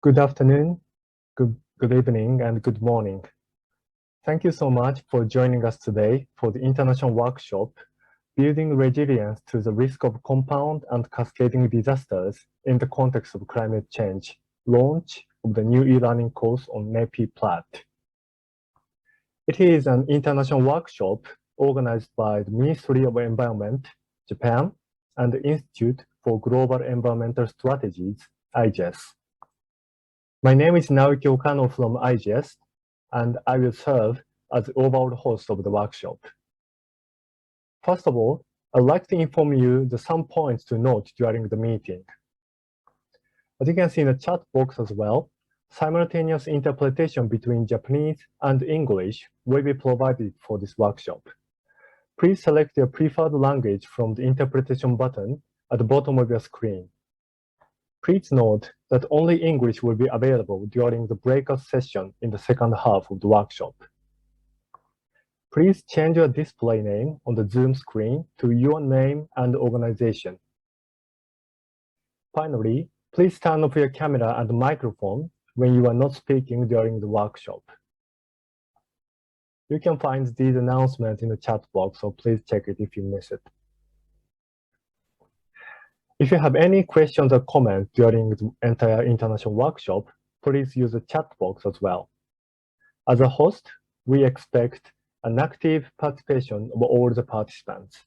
Good afternoon, good evening, and good morning. Thank you so much for joining us today for the international workshop, Building Resilience to the Risk of Compound and Cascading Disasters in the Context of Climate Change, launch of the new e-learning course on AP-PLAT. It is an international workshop organized by the Ministry of Environment, Japan, and the Institute for Global Environmental Strategies, IGES. My name is Naoki Okano from IGES, and I will serve as the overall host of the workshop. First of all, I'd like to inform you the some points to note during the meeting. As you can see in the chat box as well, simultaneous interpretation between Japanese and English will be provided for this workshop. Please select your preferred language from the interpretation button at the bottom of your screen. Please note that only English will be available during the breakout session in the second half of the workshop. Please change your display name on the Zoom screen to your name and organization. Finally, please turn off your camera and microphone when you are not speaking during the workshop. You can find these announcements in the chat box, so please check it if you miss it. If you have any questions or comments during the entire international workshop, please use the chat box as well. As a host, we expect an active participation of all the participants.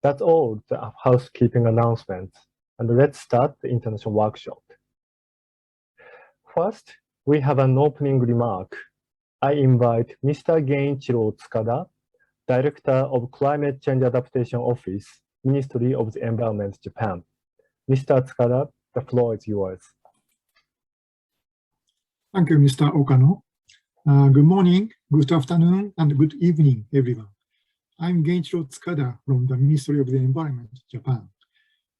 That's all the housekeeping announcements, and let's start the international workshop. First, we have an opening remark. I invite Mr. Genichiro Tsukada, Director of Climate Change Adaptation Office, Ministry of the Environment, Japan. Mr. Tsukada, the floor is yours. Thank you, Mr. Okano. Good morning, good afternoon, and good evening, everyone. I'm Genichiro Tsukada from the Ministry of the Environment, Japan.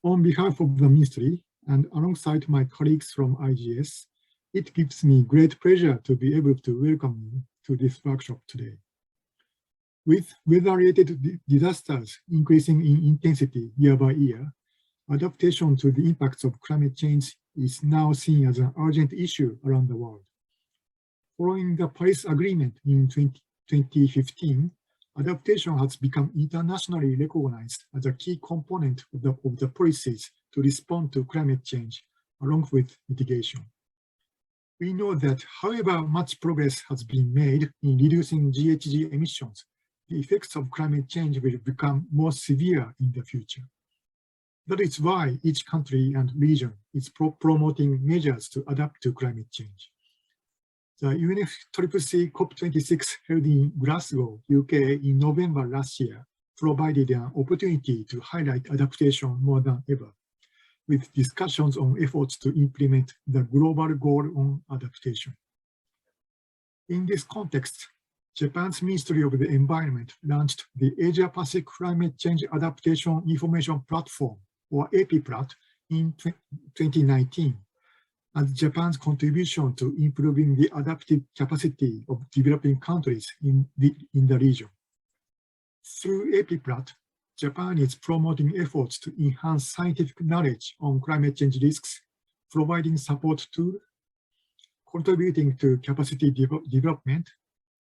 On behalf of the Ministry, and alongside my colleagues from IGES, it gives me great pleasure to be able to welcome you to this workshop today. With weather-related disasters increasing in intensity year by year, adaptation to the impacts of climate change is now seen as an urgent issue around the world. Following the Paris Agreement in 2015, adaptation has become internationally recognized as a key component of the policies to respond to climate change, along with mitigation. We know that however much progress has been made in reducing GHG emissions, the effects of climate change will become more severe in the future. That is why each country and region is promoting measures to adapt to climate change. The UNFCCC COP26 held in Glasgow, UK in November last year provided an opportunity to highlight adaptation more than ever, with discussions on efforts to implement the global goal on adaptation. In this context, Japan's Ministry of the Environment launched the Asia-Pacific Climate Change Adaptation Information Platform, or AP-PLAT, in 2019, as Japan's contribution to improving the adaptive capacity of developing countries in the region. Through AP-PLAT, Japan is promoting efforts to enhance scientific knowledge on climate change risks, providing support to, contributing to capacity development,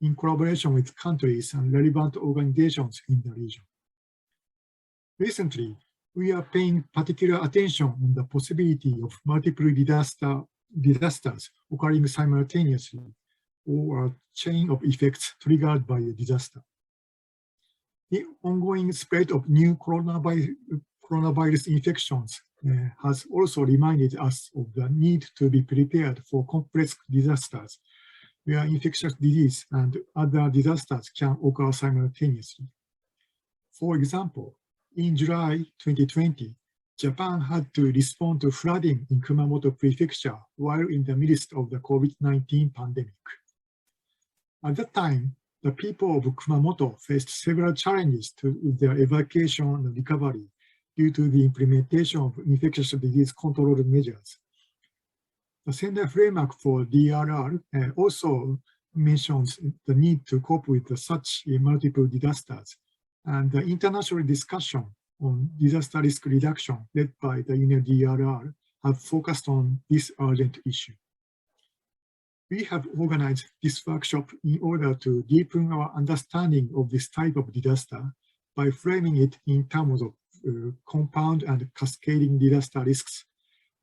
in collaboration with countries and relevant organizations in the region. Recently, we are paying particular attention on the possibility of multiple disasters occurring simultaneously, or a chain of effects triggered by a disaster. The ongoing spread of new coronavirus infections has also reminded us of the need to be prepared for complex disasters, where infectious disease and other disasters can occur simultaneously. For example, in July 2020, Japan had to respond to flooding in Kumamoto Prefecture while in the midst of the COVID-19 pandemic. At that time, the people of Kumamoto faced several challenges to their evacuation and recovery due to the implementation of infectious disease control measures. The Sendai framework for DRR also mentions the need to cope with such multiple disasters, and the international discussion on disaster risk reduction led by the UNDRR have focused on this urgent issue. We have organized this workshop in order to deepen our understanding of this type of disaster by framing it in terms of compound and cascading disaster risks.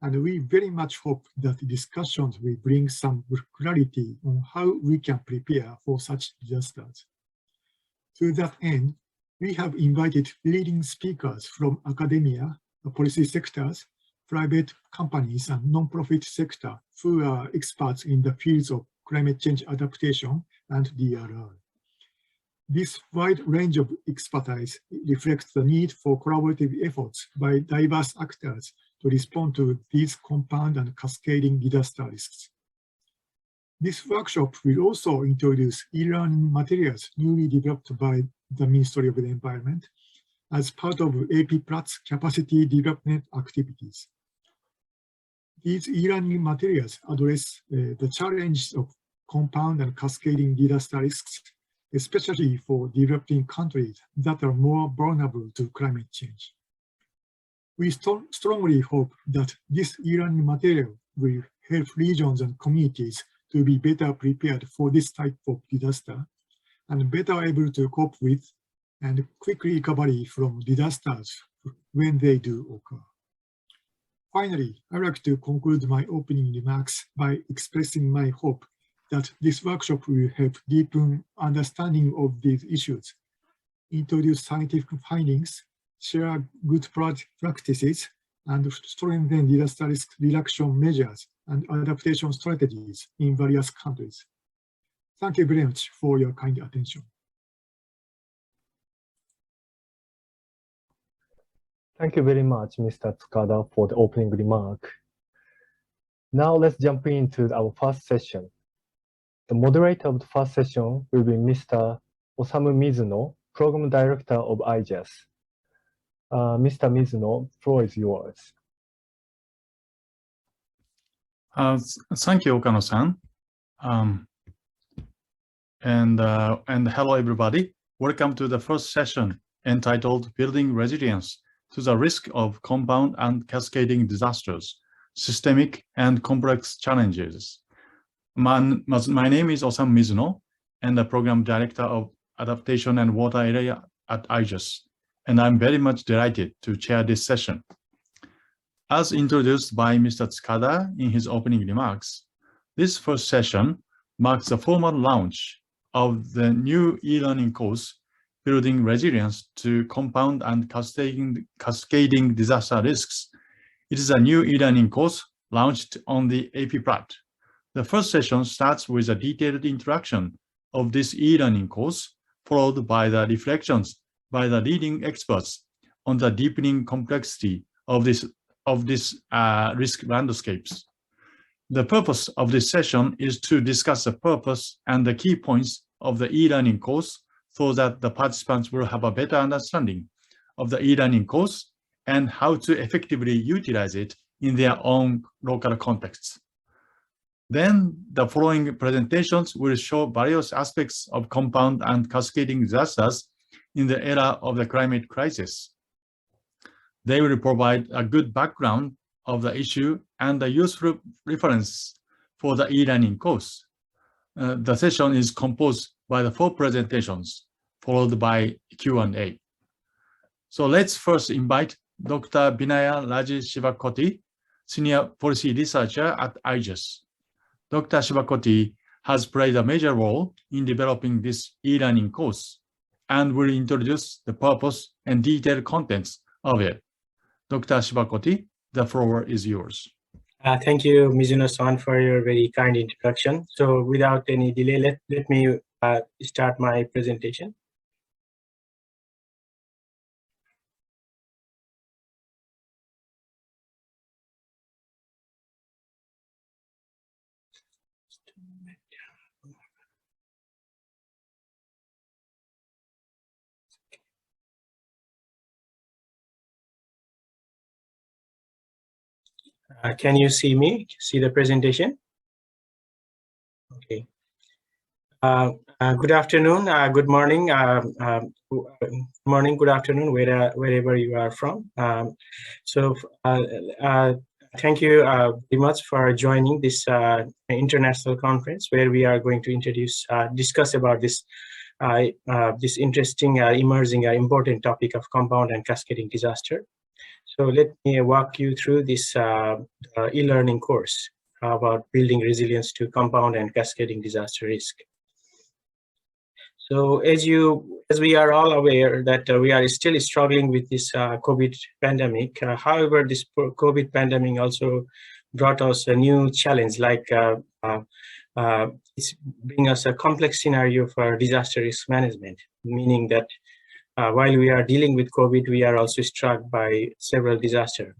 And we very much hope that the discussions will bring some clarity on how we can prepare for such disasters. To that end, we have invited leading speakers from academia, policy sectors, private companies, and non-profit sector who are experts in the fields of climate change adaptation and DRR. This wide range of expertise reflects the need for collaborative efforts by diverse actors to respond to these compound and cascading disaster risks. This workshop will also introduce e-learning materials newly developed by the Ministry of the Environment as part of AP-PLAT's capacity development activities. These e-learning materials address the challenges of compound and cascading disaster risks, especially for developing countries that are more vulnerable to climate change. We strongly hope that this e-learning material will help regions and communities to be better prepared for this type of disaster and better able to cope with and quickly recovery from disasters when they do occur. Finally, I'd like to conclude my opening remarks by expressing my hope that this workshop will help deepen understanding of these issues, introduce scientific findings, share good practices, and strengthen disaster risk reduction measures and adaptation strategies in various countries. Thank you very much for your kind attention. Thank you very much, Mr. Tsukada, for the opening remark. Now let's jump into our first session. The moderator of the first session will be Mr. Osamu Mizuno, Program Director of IGES. Mr. Mizuno, the floor is yours. Thank you, Okano-san. And hello, everybody. Welcome to the first session entitled Building Resilience to the Risk of Compound and Cascading Disasters, Systemic and Complex Challenges. My name is Osamu Mizuno, and the Program Director of Adaptation and Water Area at IGES, and I'm very much delighted to chair this session. As introduced by Mr. Tsukada in his opening remarks, this first session marks the formal launch of the new e-learning course, Building Resilience to Compound and Cascading Disaster Risks. It is a new e-learning course launched on the AP-PLAT. The first session starts with a detailed introduction of this e-learning course, followed by the reflections by the leading experts on the deepening complexity of this risk landscapes. The purpose of this session is to discuss the purpose and the key points of the e-learning course so that the participants will have a better understanding of the e-learning course and how to effectively utilize it in their own local contexts. Then the following presentations will show various aspects of compound and cascading disasters in the era of the climate crisis. They will provide a good background of the issue and a useful reference for the e-learning course. The session is composed by the 4 presentations, followed by Q&A. So let's first invite Dr. Vinaya Raji Shivakoti, Senior Policy Researcher at IGES. Dr. Shivakoti has played a major role in developing this e-learning course and will introduce the purpose and detailed contents of it. Dr. Shivakoti, the floor is yours. Thank you, Mizuno-san, for your very kind introduction. So without any delay, let me start my presentation. Can you see me? See the presentation? Okay. Good afternoon, good morning, good afternoon, wherever you are from. Thank you very much for joining this international conference where we are going to discuss about this interesting, emerging, important topic of compound and cascading disaster. So let me walk you through this e-learning course about building resilience to compound and cascading disaster risk. So as we are all aware that we are still struggling with this COVID pandemic. However, this COVID pandemic also brought us a new challenge, like it's bringing us a complex scenario for disaster risk management, meaning that while we are dealing with COVID, we are also struck by several disasters.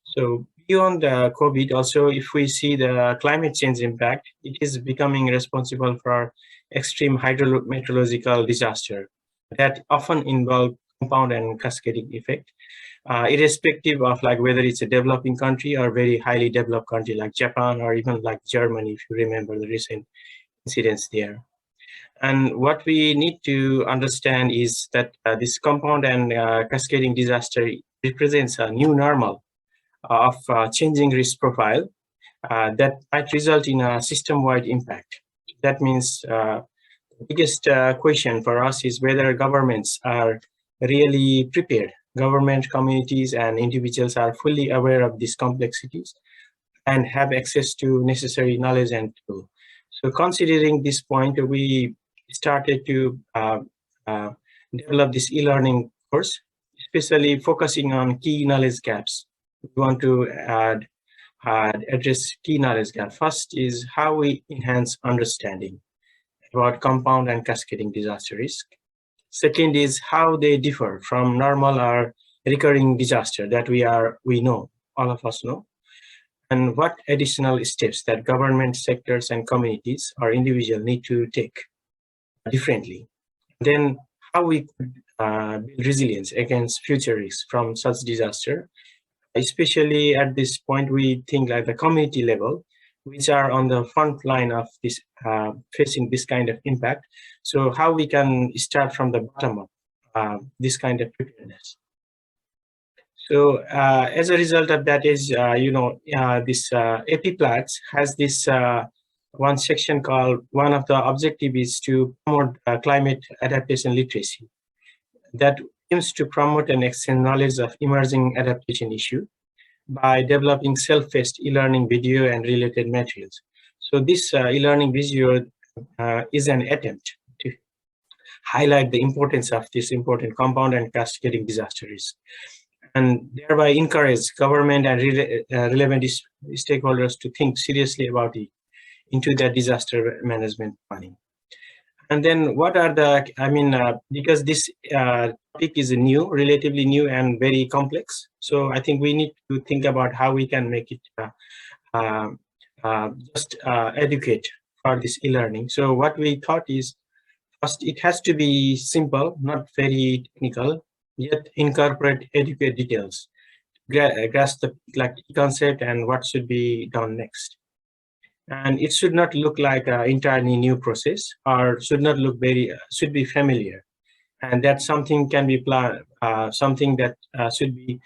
So beyond COVID, also, if we see the climate change impact, it is becoming responsible for extreme hydrometeorological disaster that often involve compound and cascading effect, irrespective of like whether it's a developing country or very highly developed country like Japan or even like Germany, if you remember the recent incidents there. And what we need to understand is that this compound and cascading disaster represents a new normal of changing risk profile that might result in a system-wide impact. That means the biggest question for us is whether governments are really prepared. Government, communities, and individuals are fully aware of these complexities and have access to necessary knowledge and tools. So considering this point, we started to develop this e-learning course, especially focusing on key knowledge gaps. We want to address key knowledge gaps. First is how we enhance understanding about compound and cascading disaster risk. Second is how they differ from normal or recurring disaster that we know, all of us know, and what additional steps that government sectors and communities or individuals need to take differently. Then how we could build resilience against future risks from such disaster. Especially at this point, we think like the community level, which are on the front line of this facing this kind of impact. So how we can start from the bottom up this kind of preparedness. So as a result of that is, this AP-PLAT has this one section called, one of the objective is to promote climate adaptation literacy that aims to promote and extend knowledge of emerging adaptation issue by developing self-paced e-learning video and related materials. So this e-learning video is an attempt to highlight the importance of this important compound and cascading disaster risk, and thereby encourage government and relevant stakeholders to think seriously about it into their disaster management planning. And then what are the, because this topic is relatively new and very complex. So I think we need to think about how we can make it educate for this e-learning. So what we thought is, first, it has to be simple, not very technical, yet incorporate educate details, grasp the concept and what should be done next. And it should not look like an entirely new process, or should not look should be familiar. And that something can be something that should be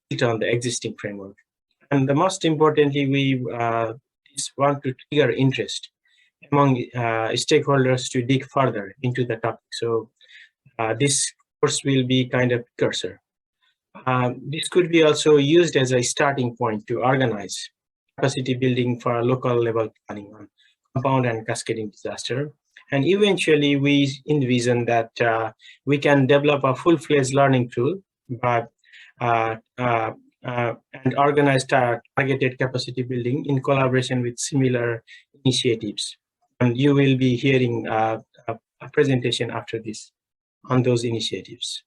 built on the existing framework. And the most importantly, we want to trigger interest among stakeholders to dig further into the topic. So this course will be kind of precursor. This could be also used as a starting point to organize capacity building for local level planning on compound and cascading disaster. And eventually we envision that we can develop a full-fledged learning tool and organize targeted capacity building in collaboration with similar initiatives. And you will be hearing a presentation after this on those initiatives.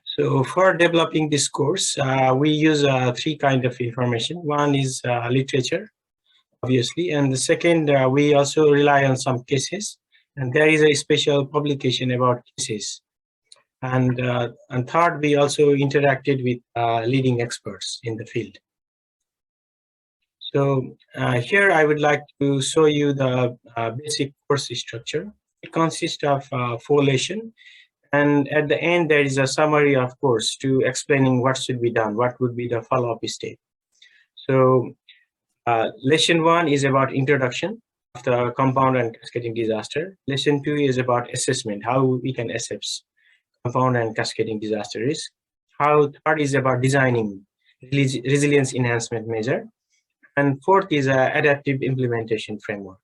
So for developing this course, we use three kinds of information. One is literature, obviously, and the second, we also rely on some cases, and there is a special publication about cases. And third, we also interacted with leading experts in the field. So here I would like to show you the basic course structure. It consists of 4 lessons. And at the end, there is a summary of course to explaining what should be done, what would be the follow-up step. So lesson 1 is about introduction of the compound and cascading disaster. Lesson 2 is about assessment, how we can assess compound and cascading disaster risk. Third is about designing resilience enhancement measure. And fourth is adaptive implementation framework.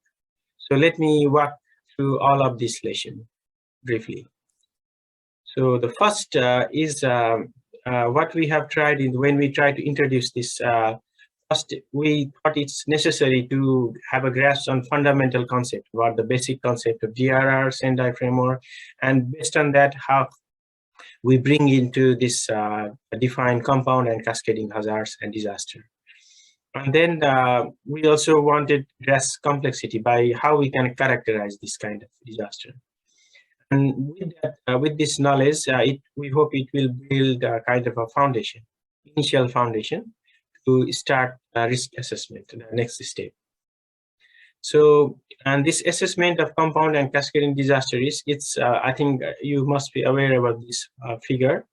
So let me walk through all of this lesson briefly. So the first is what we have tried when we try to introduce this. First, we thought it's necessary to have a grasp on fundamental concept about the basic concept of DRR, Sendai framework, and based on that, how we bring into this defined compound and cascading hazards and disaster. And then we also wanted to address complexity by how we can characterize this kind of disaster. And with that, with this knowledge, we hope it will build a kind of a foundation, initial foundation, to start risk assessment, the next step. So, and this assessment of compound and cascading disaster risk, it's I think you must be aware about this figure.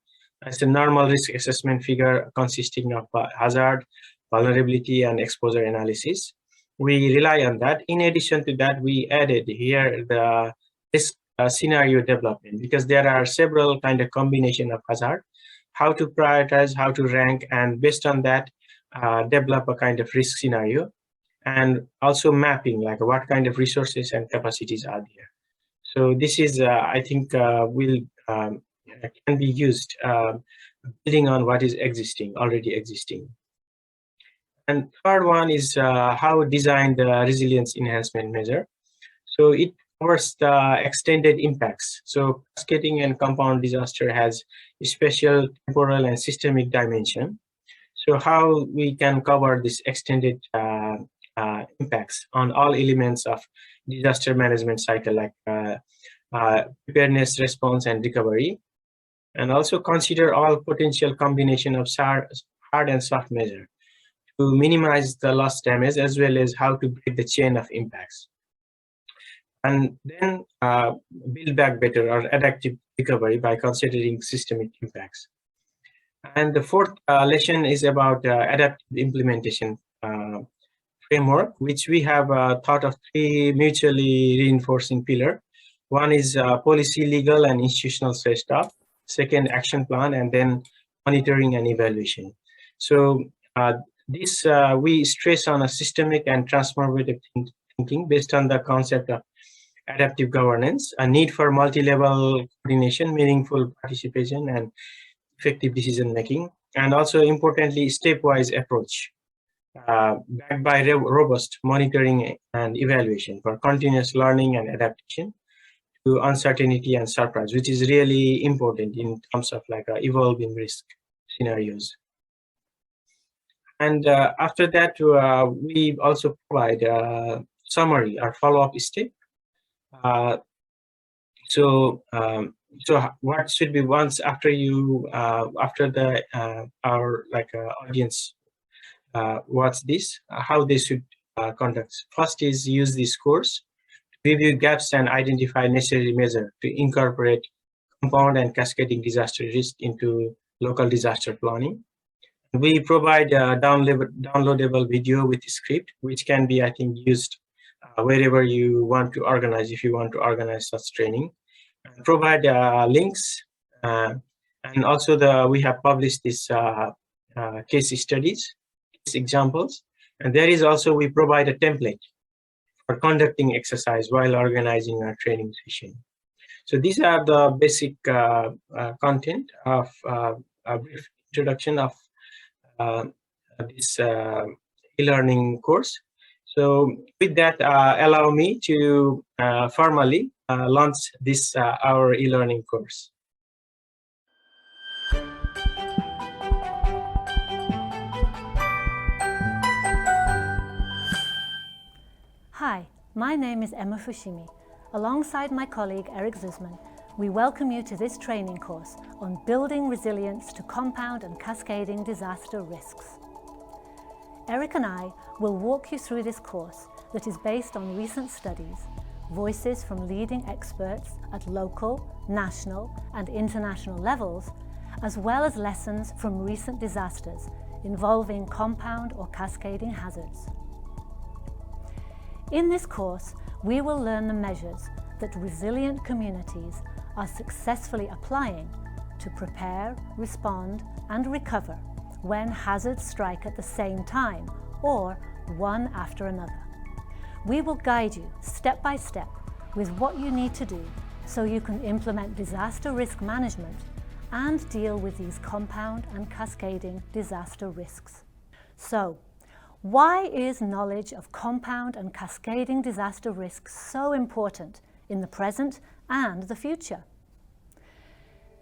It's a normal risk assessment figure consisting of hazard, vulnerability, and exposure analysis. We rely on that. In addition to that, we added here the risk scenario development, because there are several kind of combination of hazard, how to prioritize, how to rank, and based on that, develop a kind of risk scenario, and also mapping, like what kind of resources and capacities are there. So this is, I think, can be used building on what is already existing. And third one is how design the resilience enhancement measure. So it covers the extended impacts. So cascading and compound disaster has a special temporal and systemic dimension. So how we can cover this extended impacts on all elements of disaster management cycle, like preparedness, response, and recovery, and also consider all potential combination of hard and soft measure to minimize the loss damage, as well as how to break the chain of impacts, and then build back better or adaptive recovery by considering systemic impacts. And the fourth lesson is about adaptive implementation framework, which we have thought of 3 mutually reinforcing pillars. One is policy, legal, and institutional setup. Second, action plan, and then monitoring and evaluation. So this we stress on a systemic and transformative thinking based on the concept of adaptive governance, a need for multi-level coordination, meaningful participation, and effective decision making, and also importantly, stepwise approach backed by robust monitoring and evaluation for continuous learning and adaptation to uncertainty and surprise, which is really important in terms of like evolving risk scenarios. And after that, we also provide a summary or follow-up step. So what should be once after you after the our audience watch this, how they should conduct. First is use this course, review gaps and identify necessary measures to incorporate compound and cascading disaster risk into local disaster planning. We provide a downloadable video with the script, which can be, I think, used wherever you want to organize, if you want to organize such training. Provide links, and also we have published this case studies, case examples, and there is also we provide a template for conducting exercise while organizing our training session. So these are the basic content of a brief introduction of this e-learning course. So with that, allow me to formally launch this our e-learning course. Hi, my name is Emma Fushimi. Alongside my colleague Eric Zusman, we welcome you to this training course on building resilience to compound and cascading disaster risks. Eric and I will walk you through this course that is based on recent studies, voices from leading experts at local, national, and international levels, as well as lessons from recent disasters, involving compound or cascading hazards. In this course, we will learn the measures that resilient communities are successfully applying to prepare, respond, and recover when hazards strike at the same time or one after another. We will guide you step by step with what you need to do so you can implement disaster risk management and deal with these compound and cascading disaster risks. So, why is knowledge of compound and cascading disaster risks so important in the present and the future?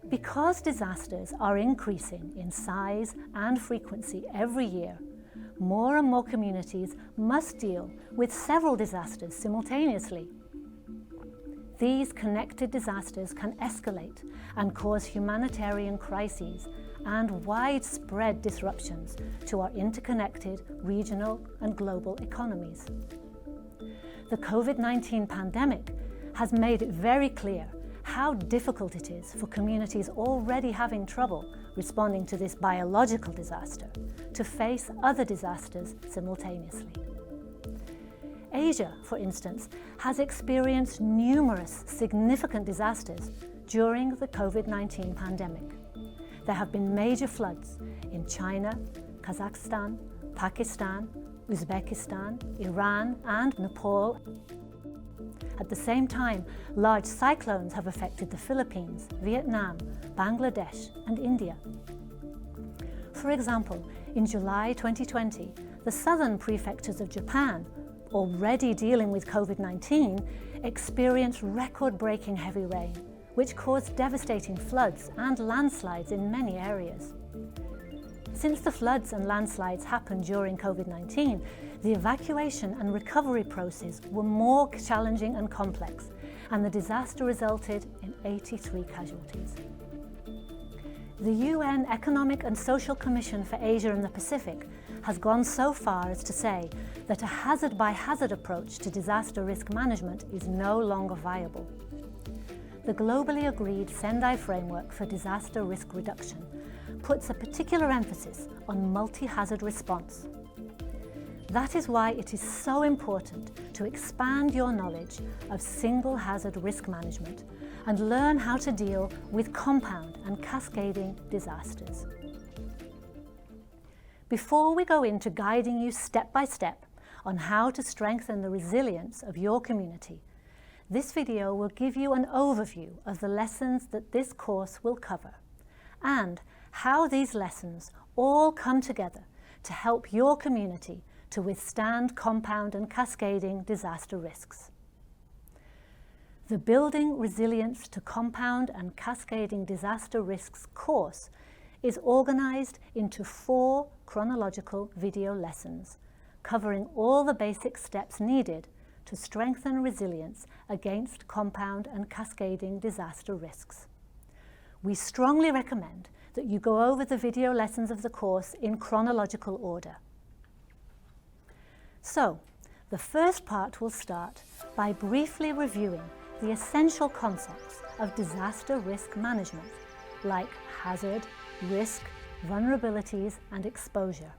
Because disasters are increasing in size and frequency every year, more and more communities must deal with several disasters simultaneously. These connected disasters can escalate and cause humanitarian crises and widespread disruptions to our interconnected regional and global economies. The COVID-19 pandemic has made it very clear how difficult it is for communities already having trouble responding to this biological disaster to face other disasters simultaneously. Asia, for instance, has experienced numerous significant disasters during the COVID-19 pandemic. There have been major floods in China, Kazakhstan, Pakistan, Uzbekistan, Iran, and Nepal. At the same time, large cyclones have affected the Philippines, Vietnam, Bangladesh, and India. For example, in July 2020, the southern prefectures of Japan, already dealing with COVID-19, experienced record-breaking heavy rain, which caused devastating floods and landslides in many areas. Since the floods and landslides happened during COVID-19, the evacuation and recovery process were more challenging and complex, and the disaster resulted in 83 casualties. The UN Economic and Social Commission for Asia and the Pacific has gone so far as to say that a hazard-by-hazard approach to disaster risk management is no longer viable. The globally agreed Sendai Framework for Disaster Risk Reduction puts a particular emphasis on multi-hazard response. That is why it is so important to expand your knowledge of single hazard risk management and learn how to deal with compound and cascading disasters. Before we go into guiding you step by step on how to strengthen the resilience of your community, this video will give you an overview of the lessons that this course will cover and how these lessons all come together to help your community to withstand compound and cascading disaster risks. The Building Resilience to Compound and Cascading Disaster Risks course is organized into 4 chronological video lessons, covering all the basic steps needed to strengthen resilience against compound and cascading disaster risks. We strongly recommend that you go over the video lessons of the course in chronological order. So, the first part will start by briefly reviewing the essential concepts of disaster risk management, like hazard, risk, vulnerabilities, and exposure.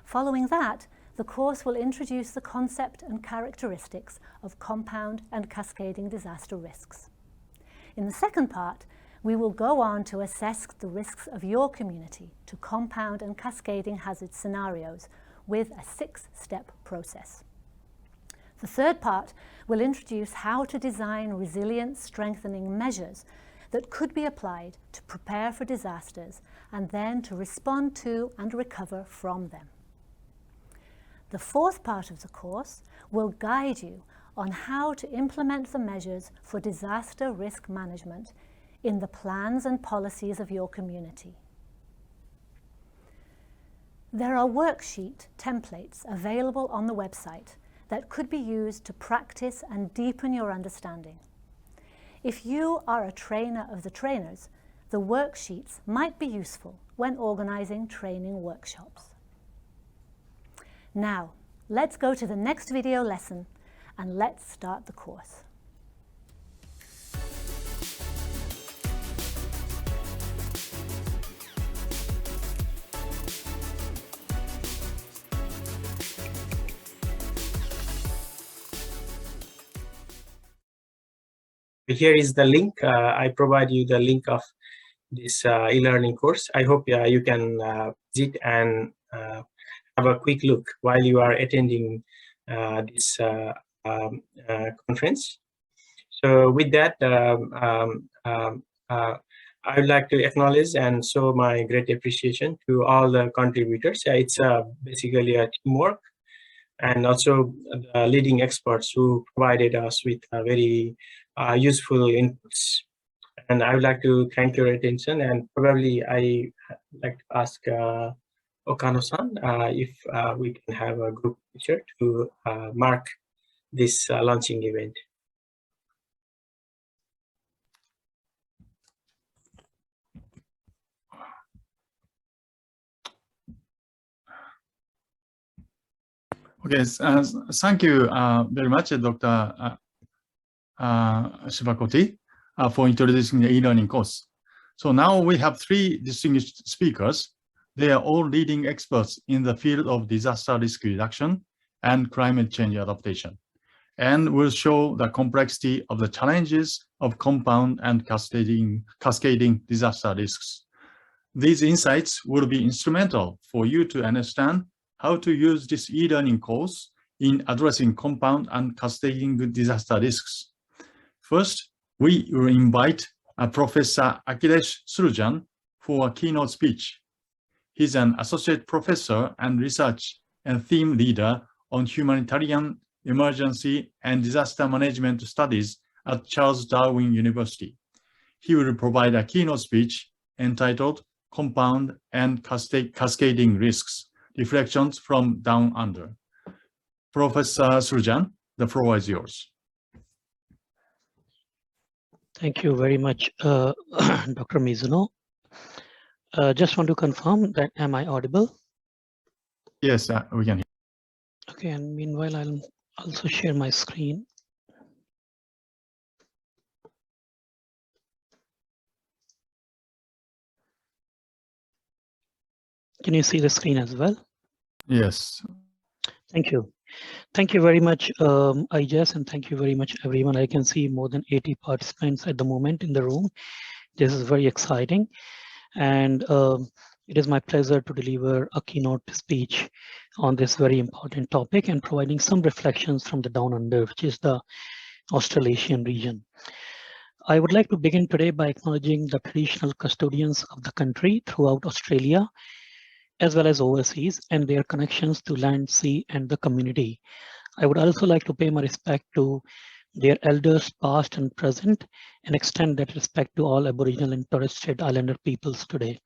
Following that, the course will introduce the concept and characteristics of compound and cascading disaster risks. In the second part, we will go on to assess the risks of your community to compound and cascading hazard scenarios with a 6-step process. The third part will introduce how to design resilience strengthening measures that could be applied to prepare for disasters and then to respond to and recover from them. The fourth part of the course will guide you on how to implement the measures for disaster risk management in the plans and policies of your community. There are worksheet templates available on the website that could be used to practice and deepen your understanding. If you are a trainer of the trainers, the worksheets might be useful when organizing training workshops. Now, let's go to the next video lesson and let's start the course. here is the link. I provide you the link of this e-learning course. I hope you can visit and have a quick look while you are attending this conference. So with that, I would like to acknowledge and show my great appreciation to all the contributors. It's basically a teamwork, and also the leading experts who provided us with very useful inputs. And I would like to thank your attention, and probably I like to ask Okano-san if we can have a group picture to mark this launching event. Okay, thank you very much, Dr. Shibakoti, for introducing the e-learning course. So now we have 3 distinguished speakers. They are all leading experts in the field of disaster risk reduction and climate change adaptation, and will show the complexity of the challenges of compound and cascading disaster risks. These insights will be instrumental for you to understand how to use this e-learning course in addressing compound and cascading disaster risks. First, we will invite Professor Akhilesh Surujan for a keynote speech. He's an associate professor and research and theme leader on humanitarian emergency and disaster management studies at Charles Darwin University. He will provide a keynote speech entitled Compound and Cascading Risks, Reflections from Down Under. Professor Surujan, the floor is yours. Thank you very much, Dr. Mizuno. Just want to confirm that am I audible? Yes, we can hear. Okay, and meanwhile, I'll also share my screen. Can you see the screen as well? Yes. Thank you. Thank you very much, IGES, and thank you very much, everyone. I can see more than 80 participants at the moment in the room. This is very exciting. And it is my pleasure to deliver a keynote speech on this very important topic and providing some reflections from the Down Under, which is the Australasian region. I would like to begin today by acknowledging the traditional custodians of the country throughout Australia, as well as overseas, and their connections to land, sea, and the community. I would also like to pay my respect to their elders past and present, and extend that respect to all Aboriginal and Torres Strait Islander peoples today.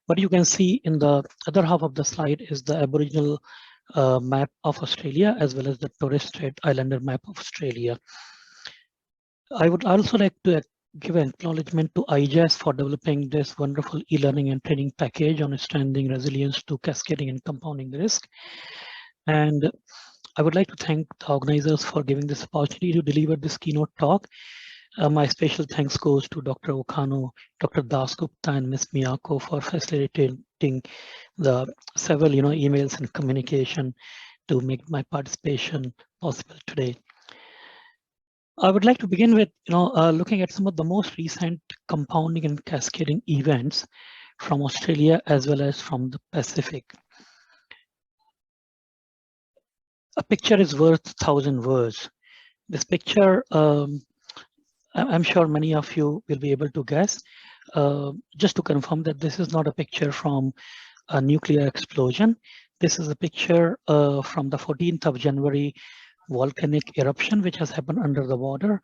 What you can see in the other half of the slide is the Aboriginal map of Australia, as well as the Torres Strait Islander map of Australia. I would also like to give an acknowledgement to IGES for developing this wonderful e-learning and training package on strengthening resilience to cascading and compounding risk. And I would like to thank the organizers for giving this opportunity to deliver this keynote talk. My special thanks goes to Dr. Okano, Dr. Dasgupta, and Ms. Miyako for facilitating the several emails and communication to make my participation possible today. I would like to begin with looking at some of the most recent compounding and cascading events from Australia as well as from the Pacific. A picture is worth 1,000 words. This picture, I'm sure many of you will be able to guess. Just to confirm that this is not a picture from a nuclear explosion. This is a picture from the 14th of January volcanic eruption, which has happened under the water,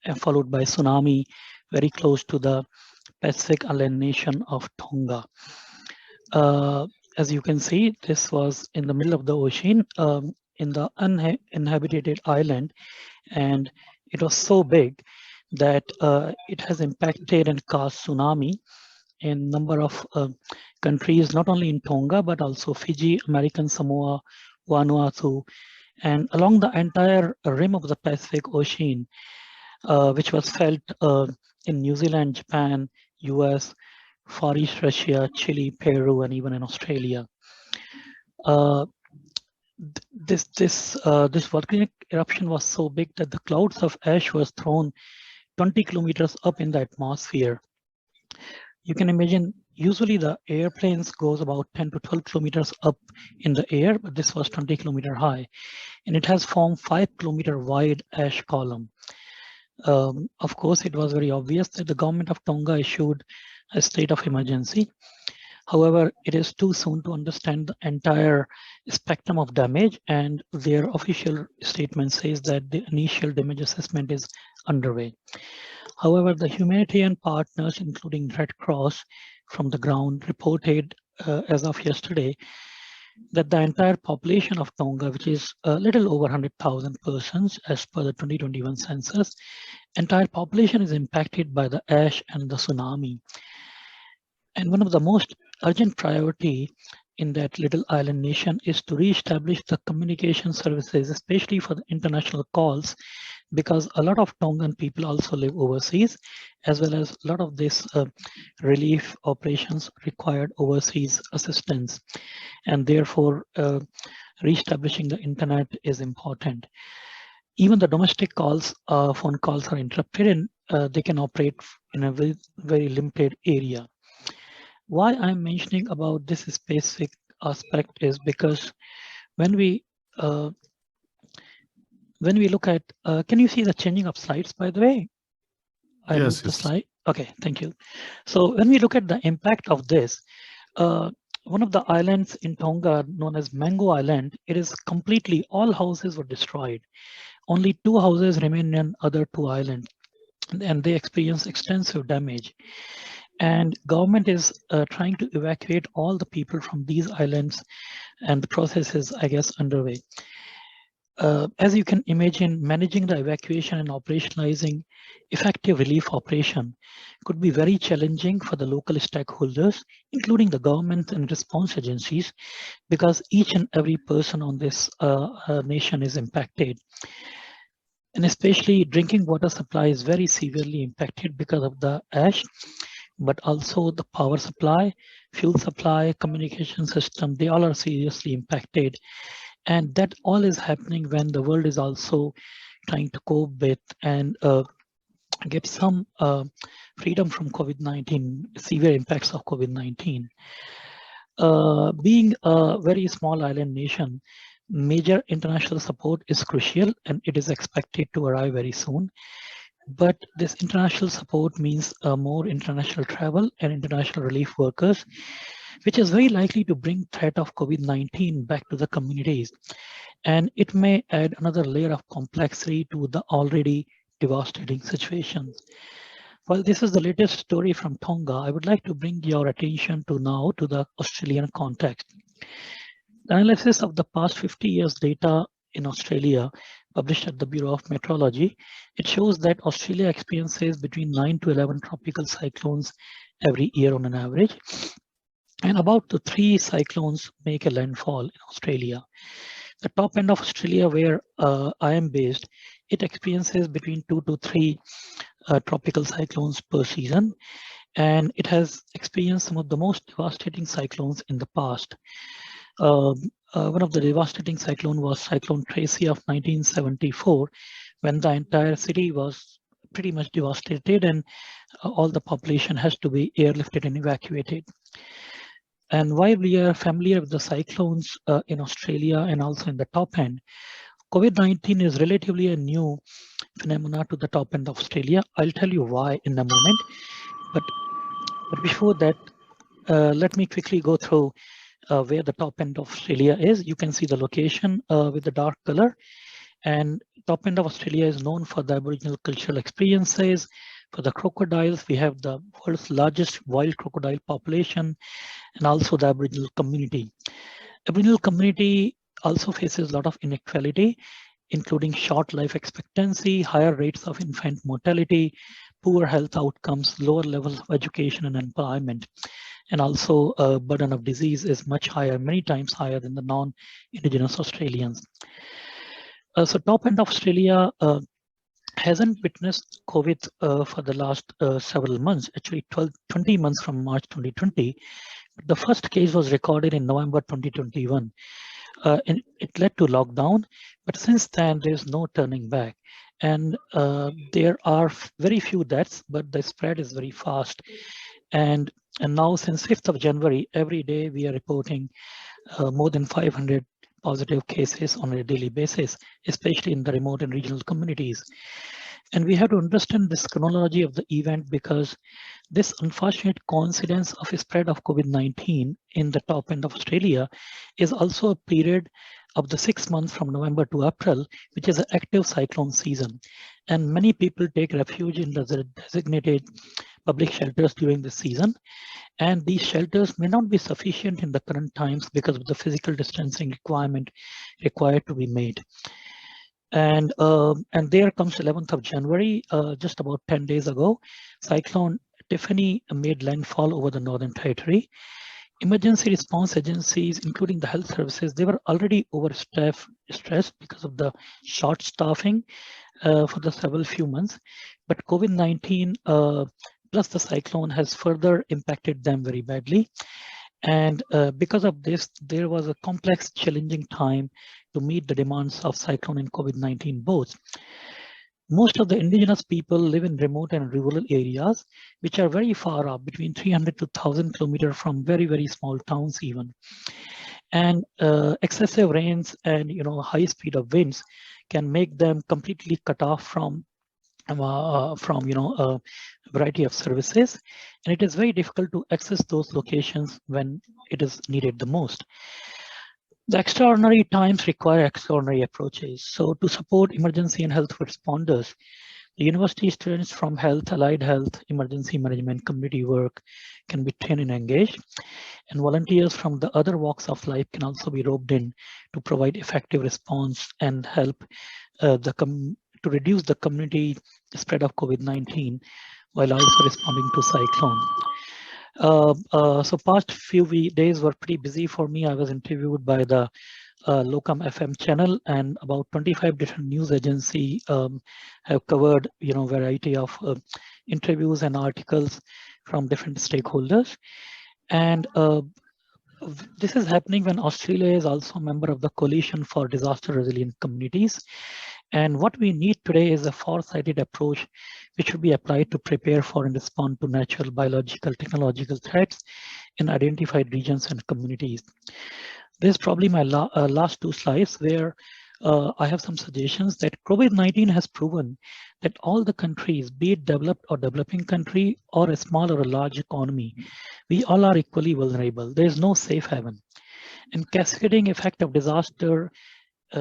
and followed by tsunami very close to the Pacific island nation of Tonga. As you can see, this was in the middle of the ocean, in the uninhabited island, and it was so big that it has impacted and caused tsunami in number of countries, not only in Tonga, but also Fiji, American Samoa, Vanuatu, and along the entire rim of the Pacific Ocean, which was felt in New Zealand, Japan, US, Far East Russia, Chile, Peru, and even in Australia. This volcanic eruption was so big that the clouds of ash was thrown 20 kilometers up in the atmosphere. You can imagine usually the airplanes goes about 10 to 12 kilometers up in the air, but this was 20 kilometer high, and it has formed 5-kilometer wide ash column. Of course, it was very obvious that the government of Tonga issued a state of emergency. However, it is too soon to understand the entire spectrum of damage, and their official statement says that the initial damage assessment is underway. However, the humanitarian partners, including Red Cross from the ground, reported as of yesterday that the entire population of Tonga, which is a little over 100,000 persons as per the 2021 census, entire population is impacted by the ash and the tsunami. And one of the most urgent priority in that little island nation is to reestablish the communication services, especially for the international calls, because a lot of Tongan people also live overseas, as well as a lot of this relief operations required overseas assistance. And therefore, reestablishing the internet is important. Even the domestic calls, phone calls are interrupted, and they can operate in a very, very limited area. Why I'm mentioning about this specific aspect is because when we look at, can you see the changing of slides, by the way? I moved the slide. Okay, thank you. So when we look at the impact of this, one of the islands in Tonga known as Mango Island, it is completely, all houses were destroyed. Only 2 houses remain in other 2 islands, and they experienced extensive damage. And government is trying to evacuate all the people from these islands, and the process is, I guess, underway. As you can imagine, managing the evacuation and operationalizing effective relief operation could be very challenging for the local stakeholders, including the government and response agencies, because each and every person on this nation is impacted. And especially drinking water supply is very severely impacted because of the ash, but also the power supply, fuel supply, communication system, they all are seriously impacted. And that all is happening when the world is also trying to cope with and get some freedom from COVID-19, severe impacts of COVID-19. Being a very small island nation, major international support is crucial, and it is expected to arrive very soon. But this international support means more international travel and international relief workers, which is very likely to bring threat of COVID-19 back to the communities. And it may add another layer of complexity to the already devastating situation. While this is the latest story from Tonga, I would like to bring your attention to now to the Australian context. The analysis of the past 50 years data in Australia, published at the Bureau of Meteorology, it shows that Australia experiences between 9 to 11 tropical cyclones every year on an average. And about 3 cyclones make a landfall in Australia. The top end of Australia, where I am based, it experiences between 2 to 3 tropical cyclones per season. And it has experienced some of the most devastating cyclones in the past. One of the devastating cyclone was Cyclone Tracy of 1974, when the entire city was pretty much devastated and all the population has to be airlifted and evacuated. And while we are familiar with the cyclones in Australia and also in the top end, COVID-19 is relatively a new phenomena to the top end of Australia. I'll tell you why in a moment. But before that, let me quickly go through where the top end of Australia is. You can see the location with the dark color. And top end of Australia is known for the Aboriginal cultural experiences. For the crocodiles, we have the world's largest wild crocodile population, and also the Aboriginal community. Aboriginal community also faces a lot of inequality, including short life expectancy, higher rates of infant mortality, poor health outcomes, lower levels of education and employment. And also burden of disease is much higher, many times higher than the non-Indigenous Australians. So top end of Australia hasn't witnessed COVID for the last several months, actually 20 months from March 2020. The first case was recorded in November 2021. And it led to lockdown, but since then there's no turning back. and there are very few deaths, but the spread is very fast. And now since 5th of January, every day we are reporting more than 500 positive cases on a daily basis, especially in the remote and regional communities. And we have to understand this chronology of the event, because this unfortunate coincidence of a spread of COVID-19 in the top end of Australia is also a period of the 6 months from November to April, which is an active cyclone season. And many people take refuge in the designated public shelters during the season. And these shelters may not be sufficient in the current times because of the physical distancing requirement required to be made. And there comes 11th of January, just about 10 days ago, Cyclone Tiffany made landfall over the Northern Territory. Emergency response agencies, including the health services, they were already stressed because of the short staffing for the several few months. But COVID-19 plus the cyclone has further impacted them very badly. And because of this, there was a complex, challenging time to meet the demands of cyclone and COVID-19 both. Most of the indigenous people live in remote and rural areas, which are very far off, between 300 to 1,000 kilometers from very, very small towns even. And excessive rains and high speed of winds can make them completely cut off from a variety of services, and it is very difficult to access those locations when it is needed the most. The extraordinary times require extraordinary approaches. So to support emergency and health responders, the university students from health, allied health, emergency management, community work can be trained and engaged. And volunteers from the other walks of life can also be roped in to provide effective response and help to reduce the community spread of COVID-19 while also responding to cyclone. So past few days were pretty busy for me. I was interviewed by the Locum FM channel, and about 25 different news agencies have covered variety of interviews and articles from different stakeholders. And this is happening when Australia is also a member of the Coalition for Disaster Resilient Communities. And what we need today is a foresighted approach which should be applied to prepare for and respond to natural, biological, technological threats in identified regions and communities. This is probably my last two slides, where I have some suggestions that COVID-19 has proven that all the countries, be it developed or developing country or a small or a large economy, we all are equally vulnerable. There is no safe haven. And cascading effect of disaster,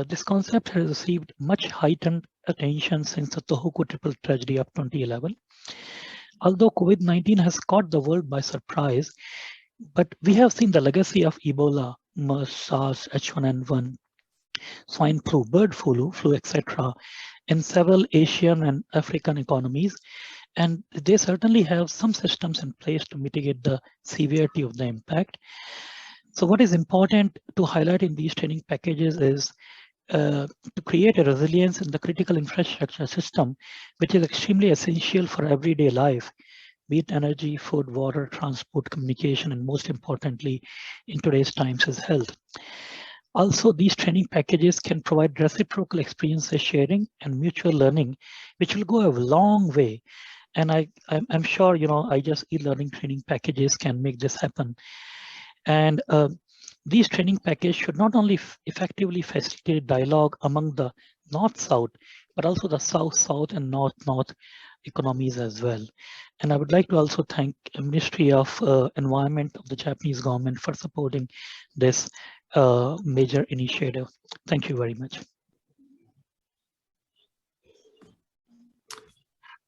this concept has received much heightened attention since the Tohoku triple tragedy of 2011. Although COVID-19 has caught the world by surprise, but we have seen the legacy of Ebola, MERS, SARS, H1N1, swine flu, bird flu, etc. in several Asian and African economies. And they certainly have some systems in place to mitigate the severity of the impact. So what is important to highlight in these training packages is to create a resilience in the critical infrastructure system, which is extremely essential for everyday life, be it energy, food, water, transport, communication, and most importantly, in today's times is health. Also, these training packages can provide reciprocal experiences sharing and mutual learning, which will go a long way. And I'm sure, IGES e-learning training packages can make this happen. And these training packages should not only effectively facilitate dialogue among the North-South, but also the South-South and North-North economies as well. And I would like to also thank the Ministry of Environment of the Japanese government for supporting this major initiative. Thank you very much.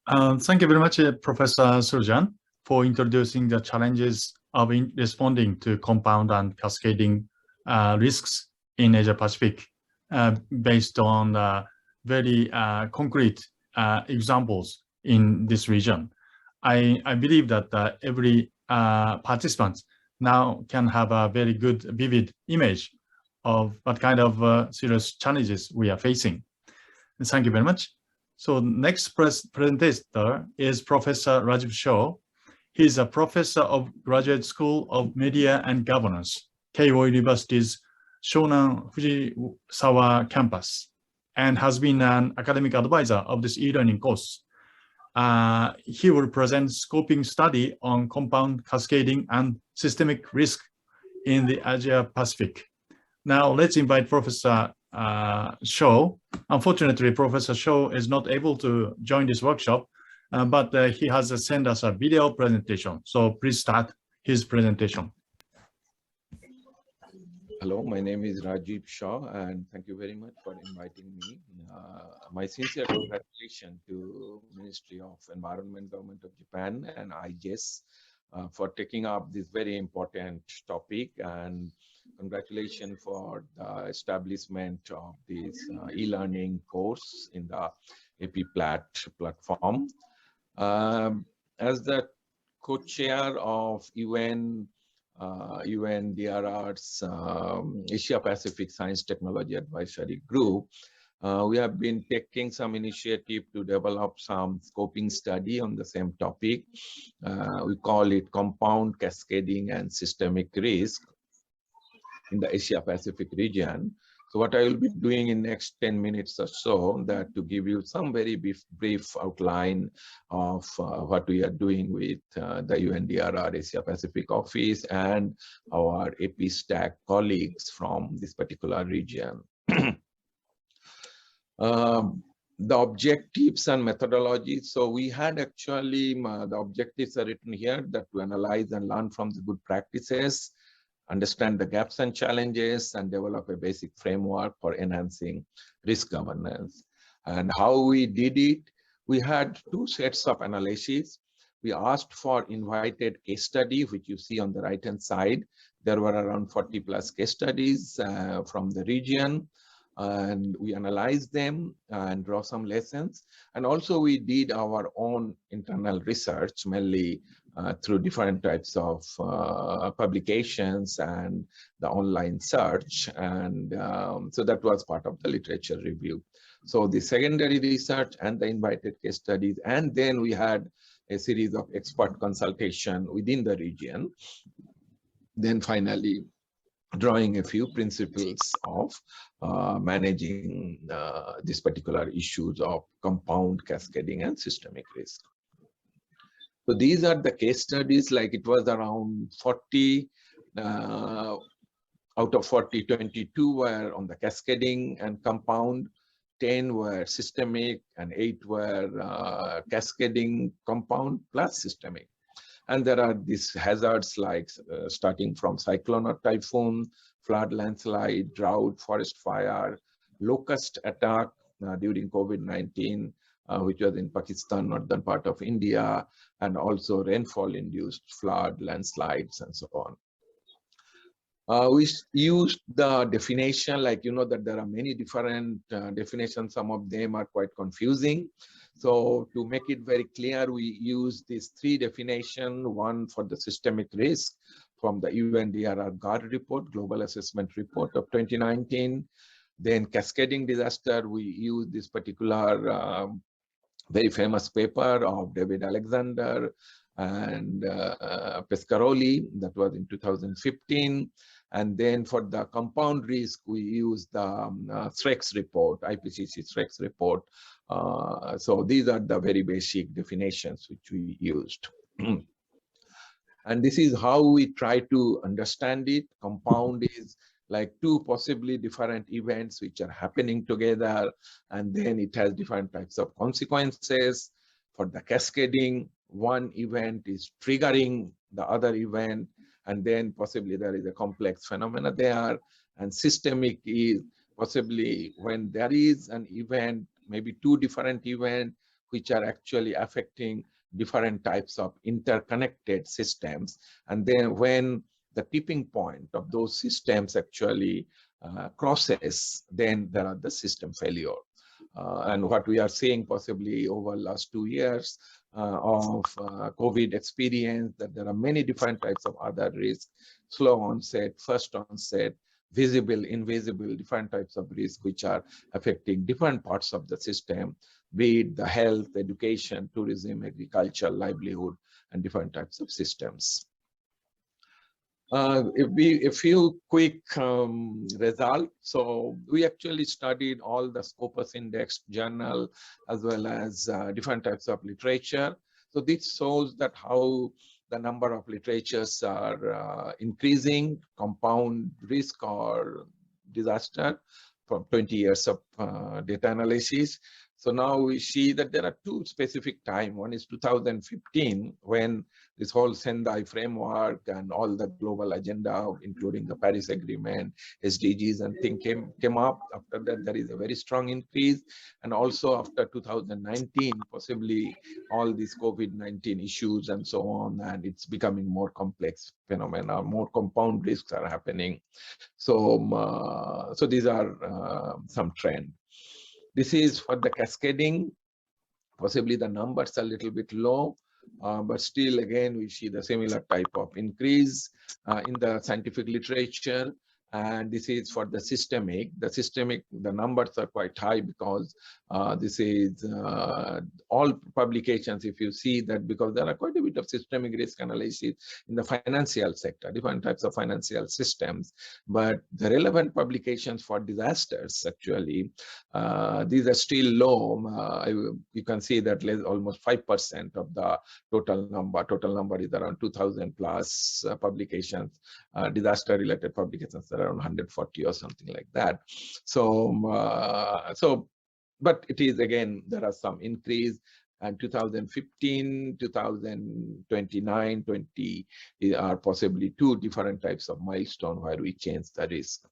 Thank you very much, Professor Surjan, for introducing the challenges of responding to compound and cascading risks in Asia Pacific based on very concrete examples in this region. I believe that every participant now can have a very good, vivid image of what kind of serious challenges we are facing. And thank you very much. So next presenter is Professor Rajiv Shaw. He is a professor of Graduate School of Media and Governance, Keio University's Shonan Fujisawa campus. and has been an academic advisor of this e-learning course. He will present scoping study on compound, cascading, and systemic risk in the Asia Pacific. Now let's invite Professor Shaw. Unfortunately, Professor Shaw is not able to join this workshop, but he has sent us a video presentation. So please start his presentation. Hello, my name is Rajiv Shaw, and thank you very much for inviting me. My sincere congratulations to Ministry of Environment, Government of Japan, and IGES for taking up this very important topic, and congratulations for the establishment of this e-learning course in the AP-PLAT platform. As the co-chair of UNDRR's Asia Pacific Science Technology Advisory Group, we have been taking some initiative to develop some scoping study on the same topic. We call it compound, cascading, and systemic risk in the Asia Pacific region. So what I will be doing in next 10 minutes or so, that to give you some very brief outline of what we are doing with the UNDRR Asia Pacific office and our AP stack colleagues from this particular region. The objectives and methodologies. So we had actually, the objectives are written here, that to analyze and learn from the good practices, understand the gaps and challenges, and develop a basic framework for enhancing risk governance. And how we did it, we had two sets of analyses. We asked for invited case study, which you see on the right-hand side. There were around 40 plus case studies from the region, and we analyzed them and draw some lessons. And also we did our own internal research, mainly through different types of publications and the online search. And so that was part of the literature review. So the secondary research and the invited case studies, and then we had a series of expert consultation within the region. Then finally, drawing a few principles of managing these particular issues of compound, cascading, and systemic risk. So these are the case studies, like it was around 40, out of 40, 22 were on the cascading and compound, 10 were systemic, and 8 were cascading, compound, plus systemic. And there are these hazards like starting from cyclone or typhoon, flood, landslide, drought, forest fire, locust attack during COVID-19, which was in Pakistan, northern part of India, and also rainfall-induced flood, landslides, and so on. We used the definition, like you know that there are many different definitions. Some of them are quite confusing. So to make it very clear, we use these three definitions: one for the systemic risk from the UNDRR GARD report, Global Assessment Report of 2019. Then cascading disaster, we use this particular very famous paper of David Alexander and Pescaroli, that was in 2015. And then for the compound risk, we use the SREX report, IPCC SREX report. So these are the very basic definitions which we used. And this is how we try to understand it. Compound is like two possibly different events which are happening together, and then it has different types of consequences. For the cascading, one event is triggering the other event, and then possibly there is a complex phenomena there. And systemic is possibly when there is an event, maybe two different events which are actually affecting different types of interconnected systems. And then when the tipping point of those systems actually crosses, then there are the system failure. And what we are seeing possibly over the last 2 years of COVID experience, that there are many different types of other risks: slow onset, first onset, visible, invisible, different types of risk which are affecting different parts of the system, be it the health, education, tourism, agriculture, livelihood, and different types of systems. A few quick results. So we actually studied all the Scopus Index journal as well as different types of literature. So this shows that how the number of literatures are increasing, compound risk or disaster from 20 years of data analysis. So now we see that there are two specific times. One is 2015, when this whole Sendai framework and all the global agenda, including the Paris Agreement, SDGs and thing came up. After that, there is a very strong increase. And also after 2019, possibly all these COVID-19 issues and so on, and it's becoming more complex phenomena, more compound risks are happening. So, so these are some trends. This is for the cascading. Possibly the numbers are a little bit low, but still, again, we see the similar type of increase in the scientific literature. And this is for the systemic. The numbers are quite high because this is all publications, if you see that, because there are quite a bit of systemic risk analysis in the financial sector, different types of financial systems. But the relevant publications for disasters, actually, these are still low. You can see that almost 5% of the total number. Total number is around 2,000 plus publications, disaster-related publications that are around 140 or something like that. So, but it is, again, there are some increase. And 2015, 2029, 20 are possibly two different types of milestone where we change the risk.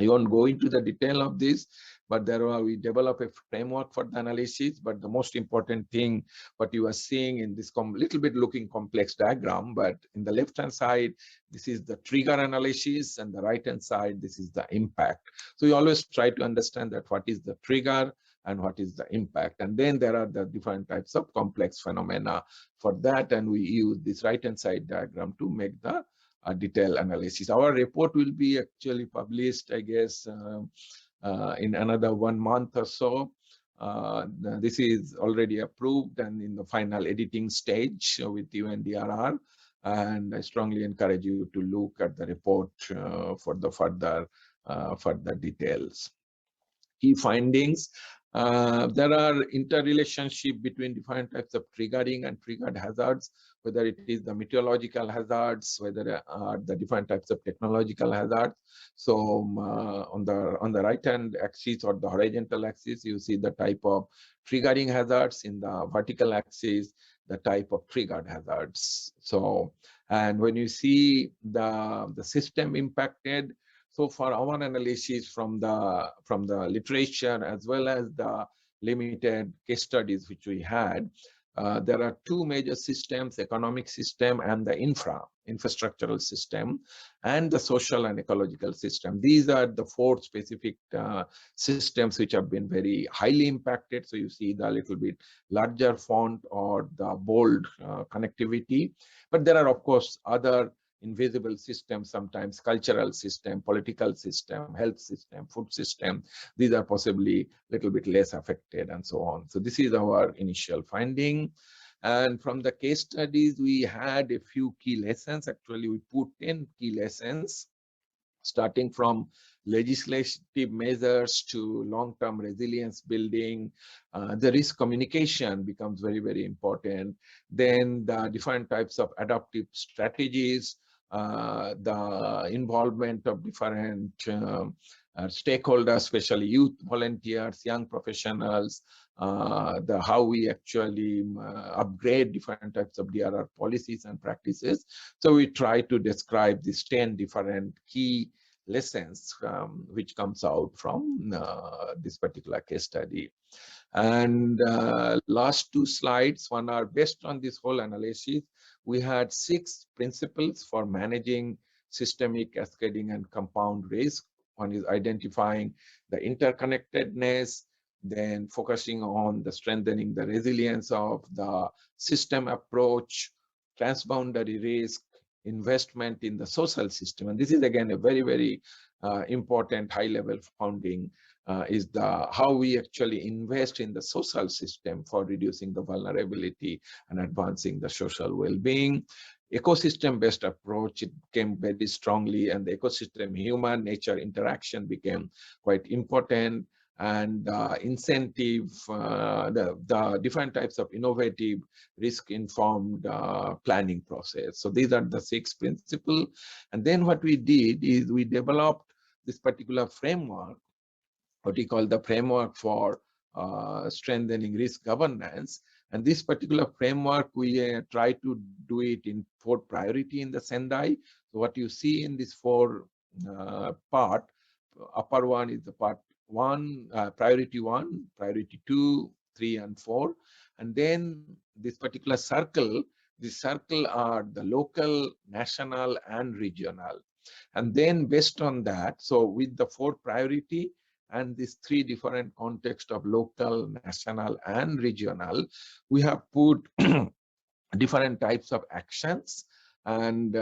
I won't go into the detail of this, but we develop a framework for the analysis. But the most important thing, what you are seeing in this little bit looking complex diagram, but in the left-hand side, this is the trigger analysis, and the right-hand side, this is the impact. So we always try to understand that what is the trigger and what is the impact. And then there are the different types of complex phenomena for that, and we use this right-hand side diagram to make the detailed analysis. Our report will be actually published, I guess, in another 1 month or so. This is already approved and in the final editing stage with UNDRR. And I strongly encourage you to look at the report for the further details. Key findings. There are interrelationship between different types of triggering and triggered hazards, whether it is the meteorological hazards, whether the different types of technological hazards. So on the right-hand axis or the horizontal axis, you see the type of triggering hazards. In the vertical axis, the type of triggered hazards. So, and when you see the system impacted, so for our analysis from the literature as well as the limited case studies which we had, there are two major systems: economic system and the infrastructural system, and the social and ecological system. These are the four specific systems which have been very highly impacted. So you see the little bit larger font or the bold connectivity. But there are, of course, other invisible systems, sometimes cultural system, political system, health system, food system. These are possibly a little bit less affected and so on. So this is our initial finding. And from the case studies, we had a few key lessons. Actually, we put 10 key lessons, starting from legislative measures to long-term resilience building. The risk communication becomes very, very important. Then the different types of adaptive strategies, the involvement of different stakeholders, especially youth volunteers, young professionals, how we actually upgrade different types of DRR policies and practices. So we try to describe these 10 different key lessons which comes out from this particular case study. And last two slides, one are based on this whole analysis. We had 6 principles for managing systemic, cascading, and compound risk. One is identifying the interconnectedness, then focusing on the strengthening the resilience of the system approach, transboundary risk, investment in the social system. And this is again a very, very important high-level founding is how we actually invest in the social system for reducing the vulnerability and advancing the social well-being. Ecosystem-based approach, it came very strongly, and the ecosystem human-nature interaction became quite important. And incentive, the different types of innovative risk-informed planning process. So these are the 6 principles. And then what we did is we developed this particular framework, what we call the framework for strengthening risk governance. And this particular framework, we try to do it in 4 priority in the Sendai. So what you see in this 4 part, upper one is the part 1, priority 1, priority 2, 3, and 4. And then this particular circle, this circle are the local, national, and regional. And then based on that, so with the 4 priority and these 3 different contexts of local, national, and regional, we have put different types of actions. And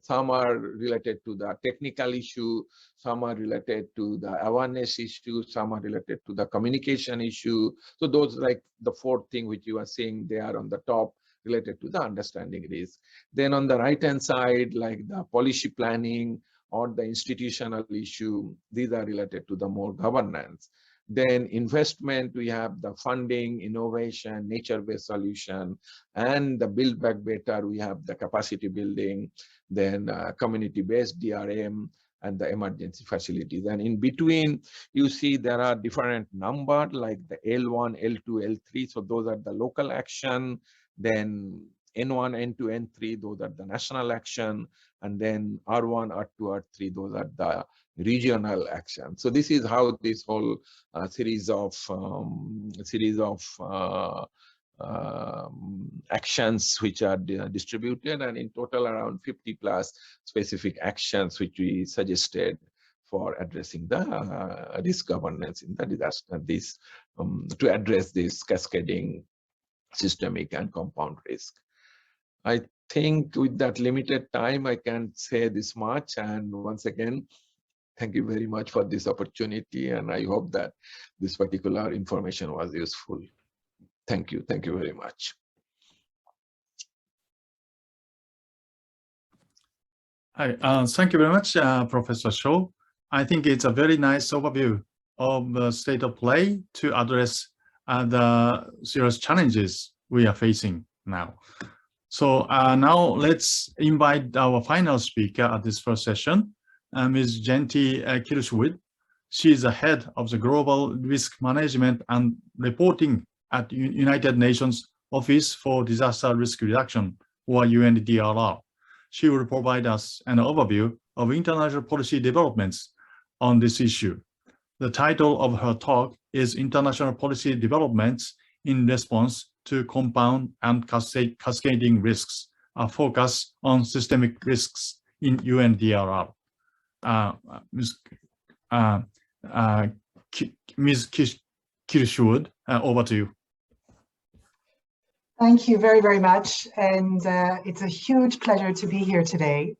some are related to the technical issue, some are related to the awareness issue, some are related to the communication issue. So those like the 4th thing which you are seeing there on the top related to the understanding risk. Then on the right-hand side, like the policy planning or the institutional issue, these are related to the more governance. Then investment, we have the funding, innovation, nature-based solution, and the build back better, we have the capacity building, then community-based DRM, and the emergency facilities. And in between, you see there are different numbers like the L1, L2, L3. So those are the local action. Then N1, N2, N3, those are the national action. And then R1, R2, R3, those are the regional action. So this is how this whole series of actions which are distributed, and in total around 50 plus specific actions which we suggested for addressing the risk governance in the disaster, to address this cascading, systemic, and compound risk. I think with that limited time, I can say this much. And once again, thank you very much for this opportunity. And I hope that this particular information was useful. Thank you. Thank you very much. Hi, thank you very much, Professor Shaw. I think it's a very nice overview of the state of play to address the serious challenges we are facing now. So now let's invite our final speaker at this first session, Ms. Jenti Kirschwood. She is the head of the Global Risk Management and Reporting at United Nations Office for Disaster Risk Reduction, or UNDRR. She will provide us an overview of international policy developments on this issue. The title of her talk is International Policy Developments in Response to Compound and Cascading Risks, a focus on systemic risks in UNDRR. Ms. Kirschwood, over to you. Thank you very, very much. And it's a huge pleasure to be here today.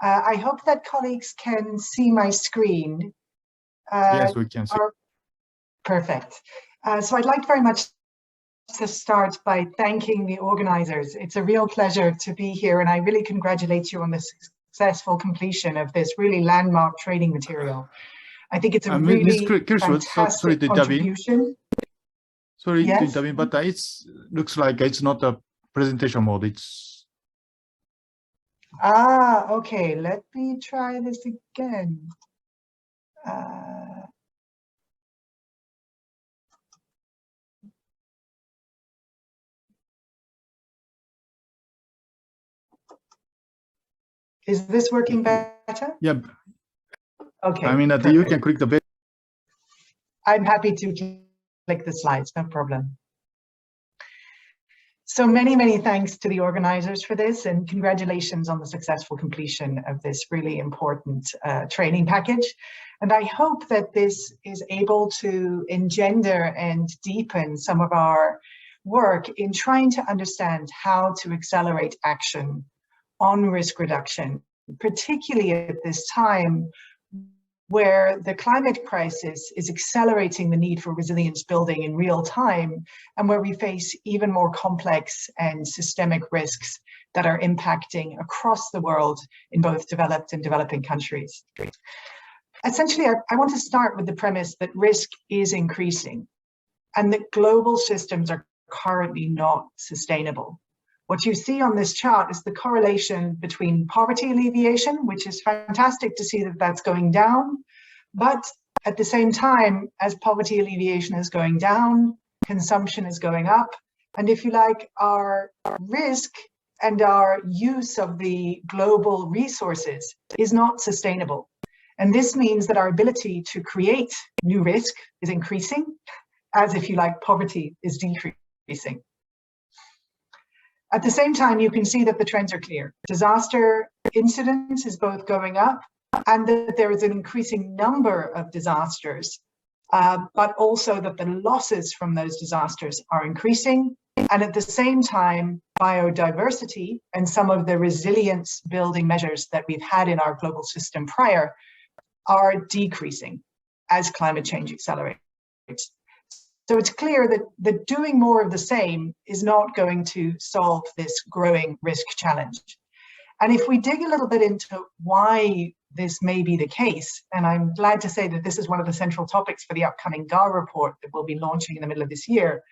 I hope that colleagues can see my screen. Yes, we can see. Perfect. So I'd like very much to start by thanking the organizers. It's a real pleasure to be here, and I really congratulate you on the successful completion of this really landmark training material. I think it's a really fantastic contribution. Sorry to intervene, but it looks like it's not a presentation mode. It's okay. Let me try this again. Is this working better? Yeah. Okay. I mean, you can click the button. I'm happy to click the slides, no problem. So many, many thanks to the organizers for this, and congratulations on the successful completion of this really important training package. And I hope that this is able to engender and deepen some of our work in trying to understand how to accelerate action on risk reduction, particularly at this time where the climate crisis is accelerating the need for resilience building in real time, and where we face even more complex and systemic risks that are impacting across the world in both developed and developing countries. Essentially, I want to start with the premise that risk is increasing and that global systems are currently not sustainable. What you see on this chart is the correlation between poverty alleviation, which is fantastic to see that that's going down, but at the same time, as poverty alleviation is going down, consumption is going up, and if you like, our risk and our use of the global resources is not sustainable. And this means that our ability to create new risk is increasing, as if you like, poverty is decreasing. At the same time, you can see that the trends are clear. Disaster incidence is both going up and that there is an increasing number of disasters, but also that the losses from those disasters are increasing. And at the same time, biodiversity and some of the resilience building measures that we've had in our global system prior are decreasing as climate change accelerates. So it's clear that doing more of the same is not going to solve this growing risk challenge. And if we dig a little bit into why this may be the case, and I'm glad to say that this is one of the central topics for the upcoming GAR report that we'll be launching in the middle of this year,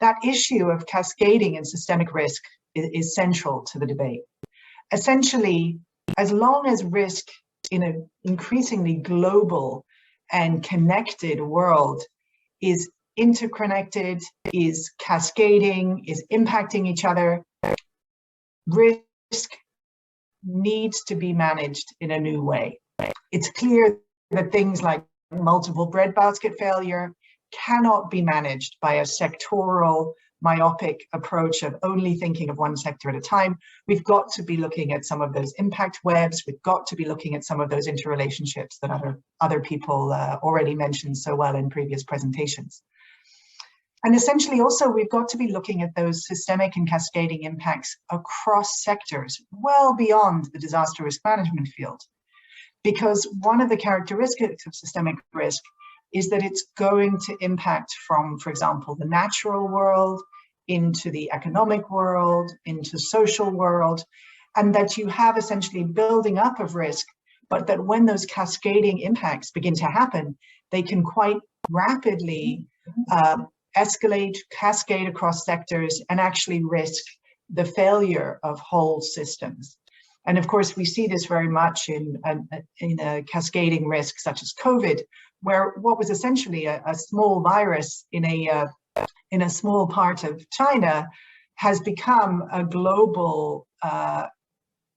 that issue of cascading and systemic risk is central to the debate. Essentially, as long as risk in an increasingly global and connected world is interconnected, is cascading, is impacting each other, risk needs to be managed in a new way. It's clear that things like multiple breadbasket failure cannot be managed by a sectoral, myopic approach of only thinking of one sector at a time. We've got to be looking at some of those impact webs. We've got to be looking at some of those interrelationships that other people already mentioned so well in previous presentations. And essentially also, we've got to be looking at those systemic and cascading impacts across sectors, well beyond the disaster risk management field. Because one of the characteristics of systemic risk is that it's going to impact from, for example, the natural world into the economic world, into social world, and that you have essentially building up of risk, but that when those cascading impacts begin to happen, they can quite rapidly escalate, cascade across sectors, and actually risk the failure of whole systems. And of course, we see this very much in a cascading risk such as COVID, where what was essentially a small virus in a small part of China has become a global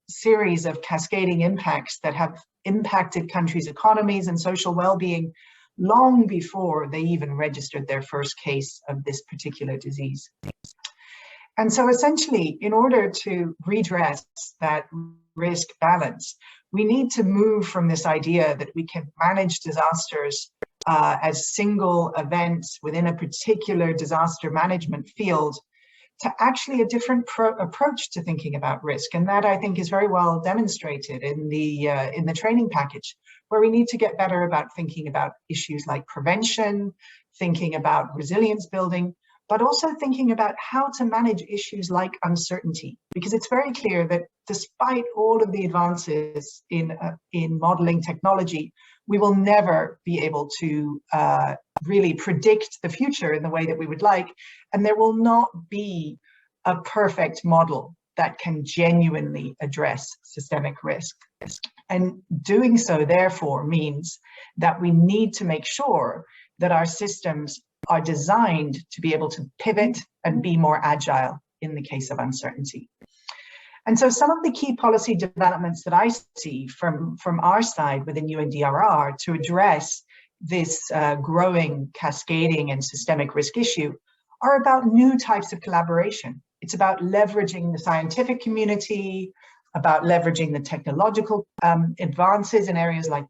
series of cascading impacts that have impacted countries' economies and social well-being long before they even registered their first case of this particular disease. And so essentially, in order to redress that risk balance, we need to move from this idea that we can manage disasters as single events within a particular disaster management field to actually a different approach to thinking about risk. And that, I think, is very well demonstrated in the training package, where we need to get better about thinking about issues like prevention, thinking about resilience building, but also thinking about how to manage issues like uncertainty. Because it's very clear that despite all of the advances in modeling technology, we will never be able to really predict the future in the way that we would like. And there will not be a perfect model that can genuinely address systemic risk. And doing so, therefore, means that we need to make sure that our systems are designed to be able to pivot and be more agile in the case of uncertainty. And so some of the key policy developments that I see from our side within UNDRR to address this growing cascading and systemic risk issue are about new types of collaboration. It's about leveraging the scientific community, about leveraging the technological advances in areas like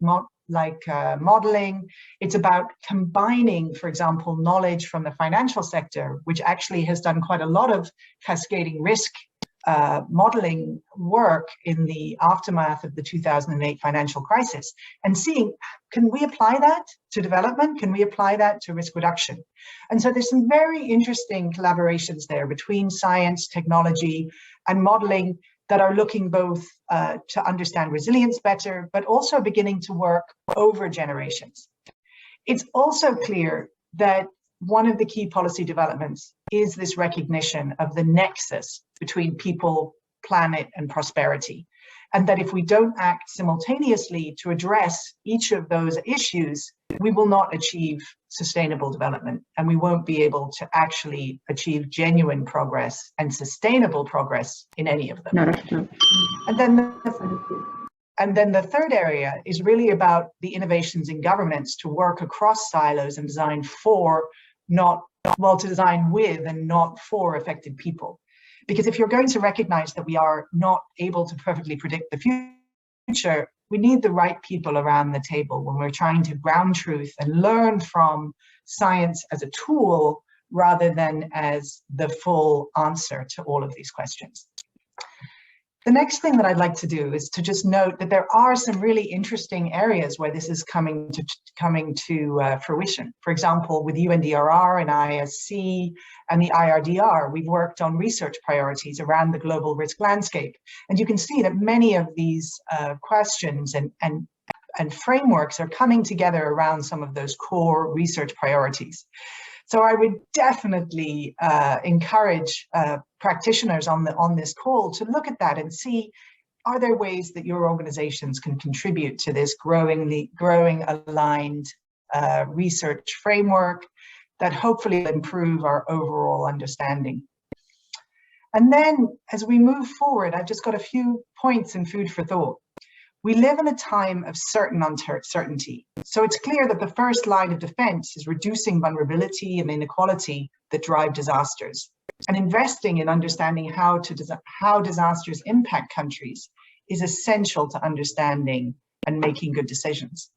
modeling. It's about combining, for example, knowledge from the financial sector, which actually has done quite a lot of cascading risk modeling work in the aftermath of the 2008 financial crisis and seeing, can we apply that to development? Can we apply that to risk reduction? And so there's some very interesting collaborations there between science, technology, and modeling that are looking both to understand resilience better, but also beginning to work over generations. It's also clear that one of the key policy developments is this recognition of the nexus between people, planet, and prosperity. And that if we don't act simultaneously to address each of those issues, we will not achieve sustainable development, and we won't be able to actually achieve genuine progress and sustainable progress in any of them. And then the third area is really about the innovations in governments to work across silos and design for, to design with and not for affected people. Because if you're going to recognize that we are not able to perfectly predict the future, we need the right people around the table when we're trying to ground truth and learn from science as a tool rather than as the full answer to all of these questions. The next thing that I'd like to do is to just note that there are some really interesting areas where this is coming to fruition. For example, with UNDRR and ISC and the IRDR, we've worked on research priorities around the global risk landscape. And you can see that many of these questions and frameworks are coming together around some of those core research priorities. So I would definitely encourage practitioners on this call to look at that and see, are there ways that your organizations can contribute to this growing aligned research framework that hopefully will improve our overall understanding. And then as we move forward, I've just got a few points and food for thought. We live in a time of certain uncertainty. So it's clear that the first line of defense is reducing vulnerability and inequality that drive disasters. And investing in understanding how disasters impact countries is essential to understanding and making good decisions.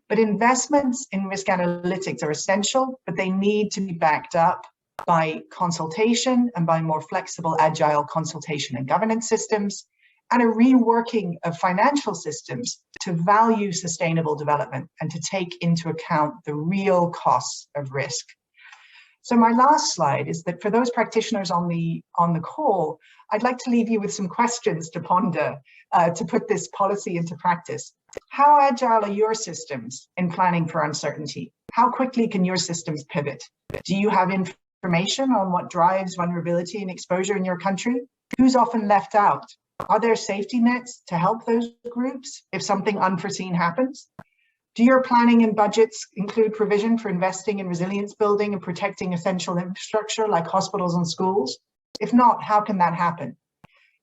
But investments in risk analytics are essential, but they need to be backed up by consultation and by more flexible, agile consultation and governance systems, and a reworking of financial systems to value sustainable development and to take into account the real costs of risk. So my last slide is that for those practitioners on the call, I'd like to leave you with some questions to ponder to put this policy into practice. How agile are your systems in planning for uncertainty? How quickly can your systems pivot? Do you have information on what drives vulnerability and exposure in your country? Who's often left out? Are there safety nets to help those groups if something unforeseen happens? Do your planning and budgets include provision for investing in resilience building and protecting essential infrastructure like hospitals and schools? If not, how can that happen?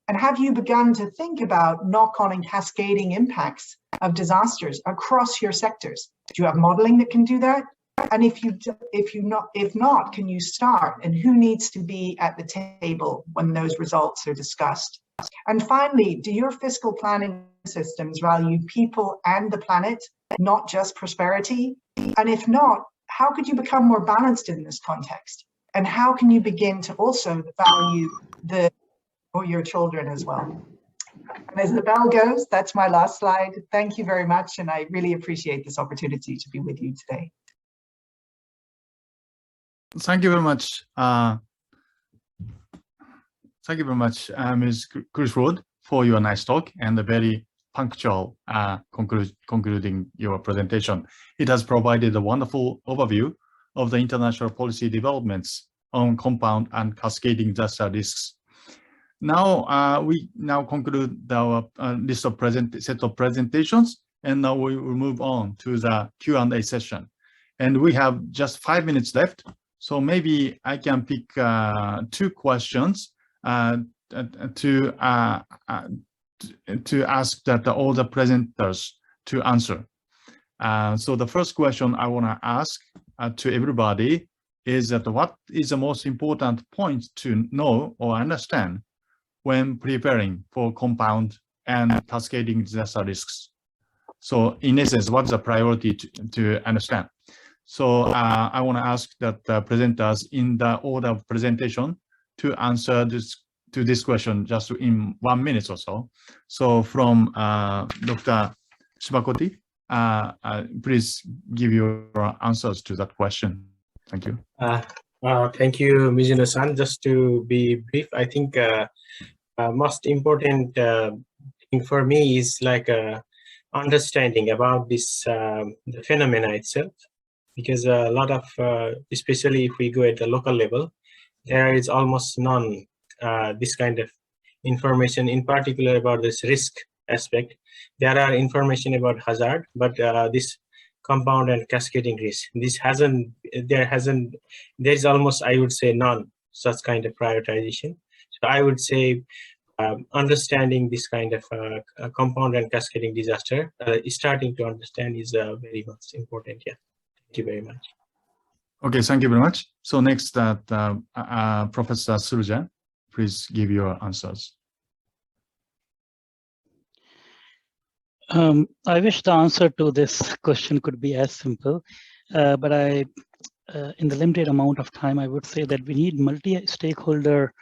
And have you begun to think about knock-on and cascading impacts of disasters across your sectors? Do you have modeling that can do that? And if not, can you start? And who needs to be at the table when those results are discussed? And finally, do your fiscal planning systems value people and the planet, not just prosperity? And if not, how could you become more balanced in this context? And how can you begin to also value your children as well? And as the bell goes, that's my last slide. Thank you very much, and I really appreciate this opportunity to be with you today. Thank you very much. Thank you very much, Ms. Criswood, for your nice talk and a very punctual concluding your presentation. It has provided a wonderful overview of the international policy developments on compound and cascading disaster risks. Now, we conclude our list of set of presentations, and now we will move on to the Q&A session. And we have just 5 minutes left, so maybe I can pick 2 questions to ask that all the presenters to answer. So the first question I want to ask to everybody is that what is the most important point to know or understand when preparing for compound and cascading disaster risks? So in essence, what's the priority to understand? So I want to ask that the presenters in the order of presentation to answer to this question just in 1 minute or so. So from Dr. Shibakoti, please give your answers to that question. Thank you. Thank you, Mizuno-san. Just to be brief, I think most important thing for me is like understanding about this the phenomena itself, because a lot of, especially if we go at the local level, there is almost none this kind of information, in particular about this risk aspect. There are information about hazard, but this compound and cascading risk, there's almost, I would say, none such kind of prioritization. So I would say understanding this kind of compound and cascading disaster, starting to understand is very much important. Yeah, thank you very much. Okay, thank you very much. So next, Professor Suruja, please give your answers. I wish the answer to this question could be as simple, but in the limited amount of time, I would say that we need multi-stakeholder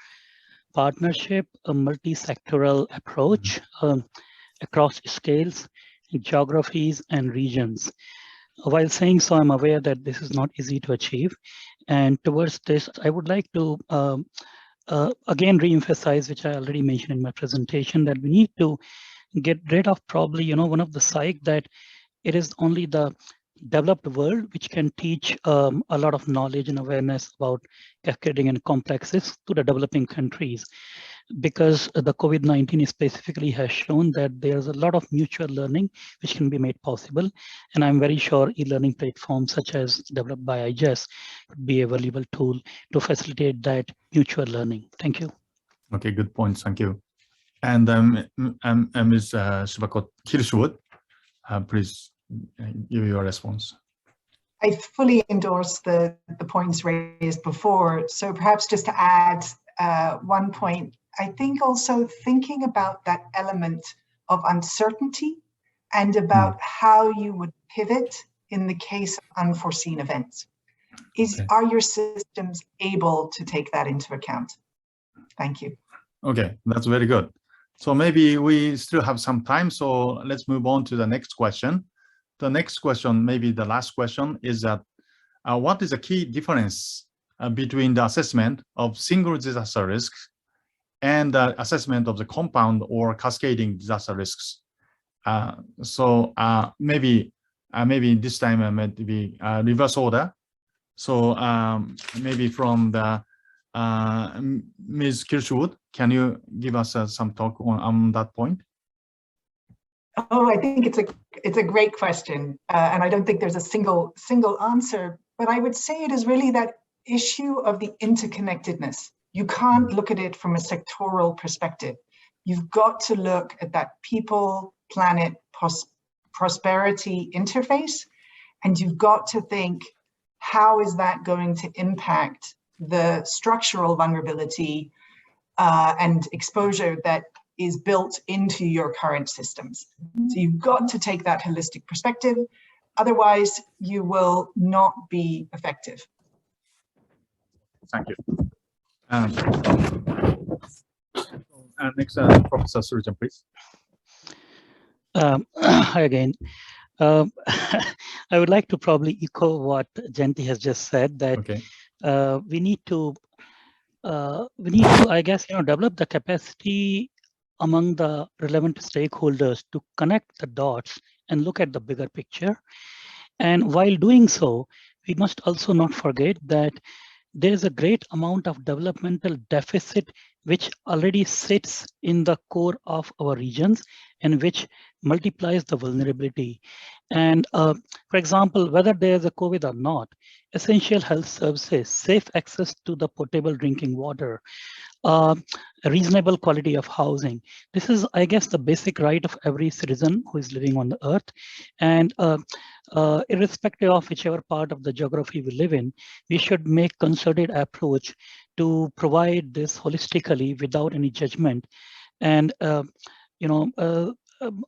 partnership, a multi-sectoral approach across scales, geographies, and regions. While saying so, I'm aware that this is not easy to achieve. And towards this, I would like to again re-emphasize, which I already mentioned in my presentation, that we need to get rid of probably, one of the psych that it is only the developed world which can teach a lot of knowledge and awareness about cascading and complexes to the developing countries, because the COVID-19 specifically has shown that there's a lot of mutual learning which can be made possible. And I'm very sure e-learning platforms such as developed by IGES could be a valuable tool to facilitate that mutual learning. Thank you. Okay, good points. Thank you. And Ms. Kirschwood, please give your response. I fully endorse the points raised before. So perhaps just to add one point, I think also thinking about that element of uncertainty and about how you would pivot in the case of unforeseen events. Are your systems able to take that into account? Thank you. Okay, that's very good. So maybe we still have some time, so let's move on to the next question. The next question, maybe the last question, is that what is the key difference between the assessment of single disaster risks and the assessment of the compound or cascading disaster risks? Maybe this time maybe reverse order. So maybe from the Ms. Kirschwood, can you give us some talk on that point? Oh, I think it's a great question, and I don't think there's a single answer. But I would say it is really that issue of the interconnectedness. You can't look at it from a sectoral perspective. You've got to look at that people, planet, prosperity interface, and you've got to think, how is that going to impact the structural vulnerability and exposure that is built into your current systems. So you've got to take that holistic perspective, otherwise you will not be effective. Thank you. Next, Professor Surujan, please. Hi again. I would like to probably echo what Jenti has just said, that we need to, I guess, develop the capacity among the relevant stakeholders to connect the dots and look at the bigger picture. And while doing so, we must also not forget that there is a great amount of developmental deficit which already sits in the core of our regions and which multiplies the vulnerability. And for example, whether there is a COVID or not, essential health services, safe access to the potable drinking water, a reasonable quality of housing. This is, I guess, the basic right of every citizen who is living on the earth. And irrespective of whichever part of the geography we live in, we should make concerted approach to provide this holistically without any judgment. And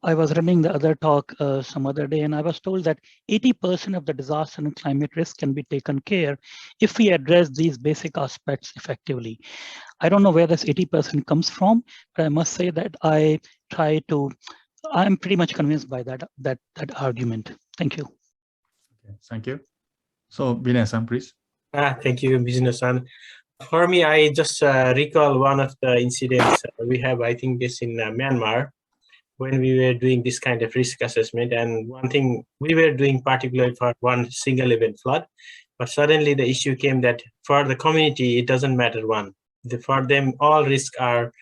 I was running the other talk some other day, and I was told that 80% of the disaster and climate risk can be taken care if we address these basic aspects effectively. I don't know where this 80% comes from, but I must say that I'm pretty much convinced by that argument. Thank you. Okay, thank you. So, Vinay-san, please. Thank you, Business-san. For me, I just recall one of the incidents we have, I think this in Myanmar, when we were doing this kind of risk assessment. And one thing we were doing particularly for one single event flood, but suddenly the issue came that for the community, it doesn't matter one. For them, all risks are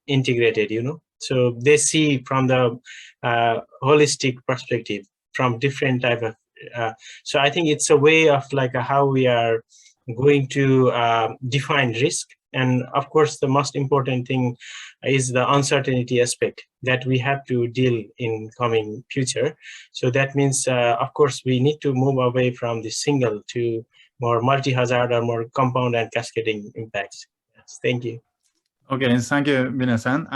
integrated, you know. So they see from the holistic perspective, from different type of, so I think it's a way of like how we are going to define risk. And of course, the most important thing is the uncertainty aspect that we have to deal in coming future. So that means, of course, we need to move away from the single to more multi-hazard or more compound and cascading impacts. Yes, thank you. Okay, thank you, Vinay-san.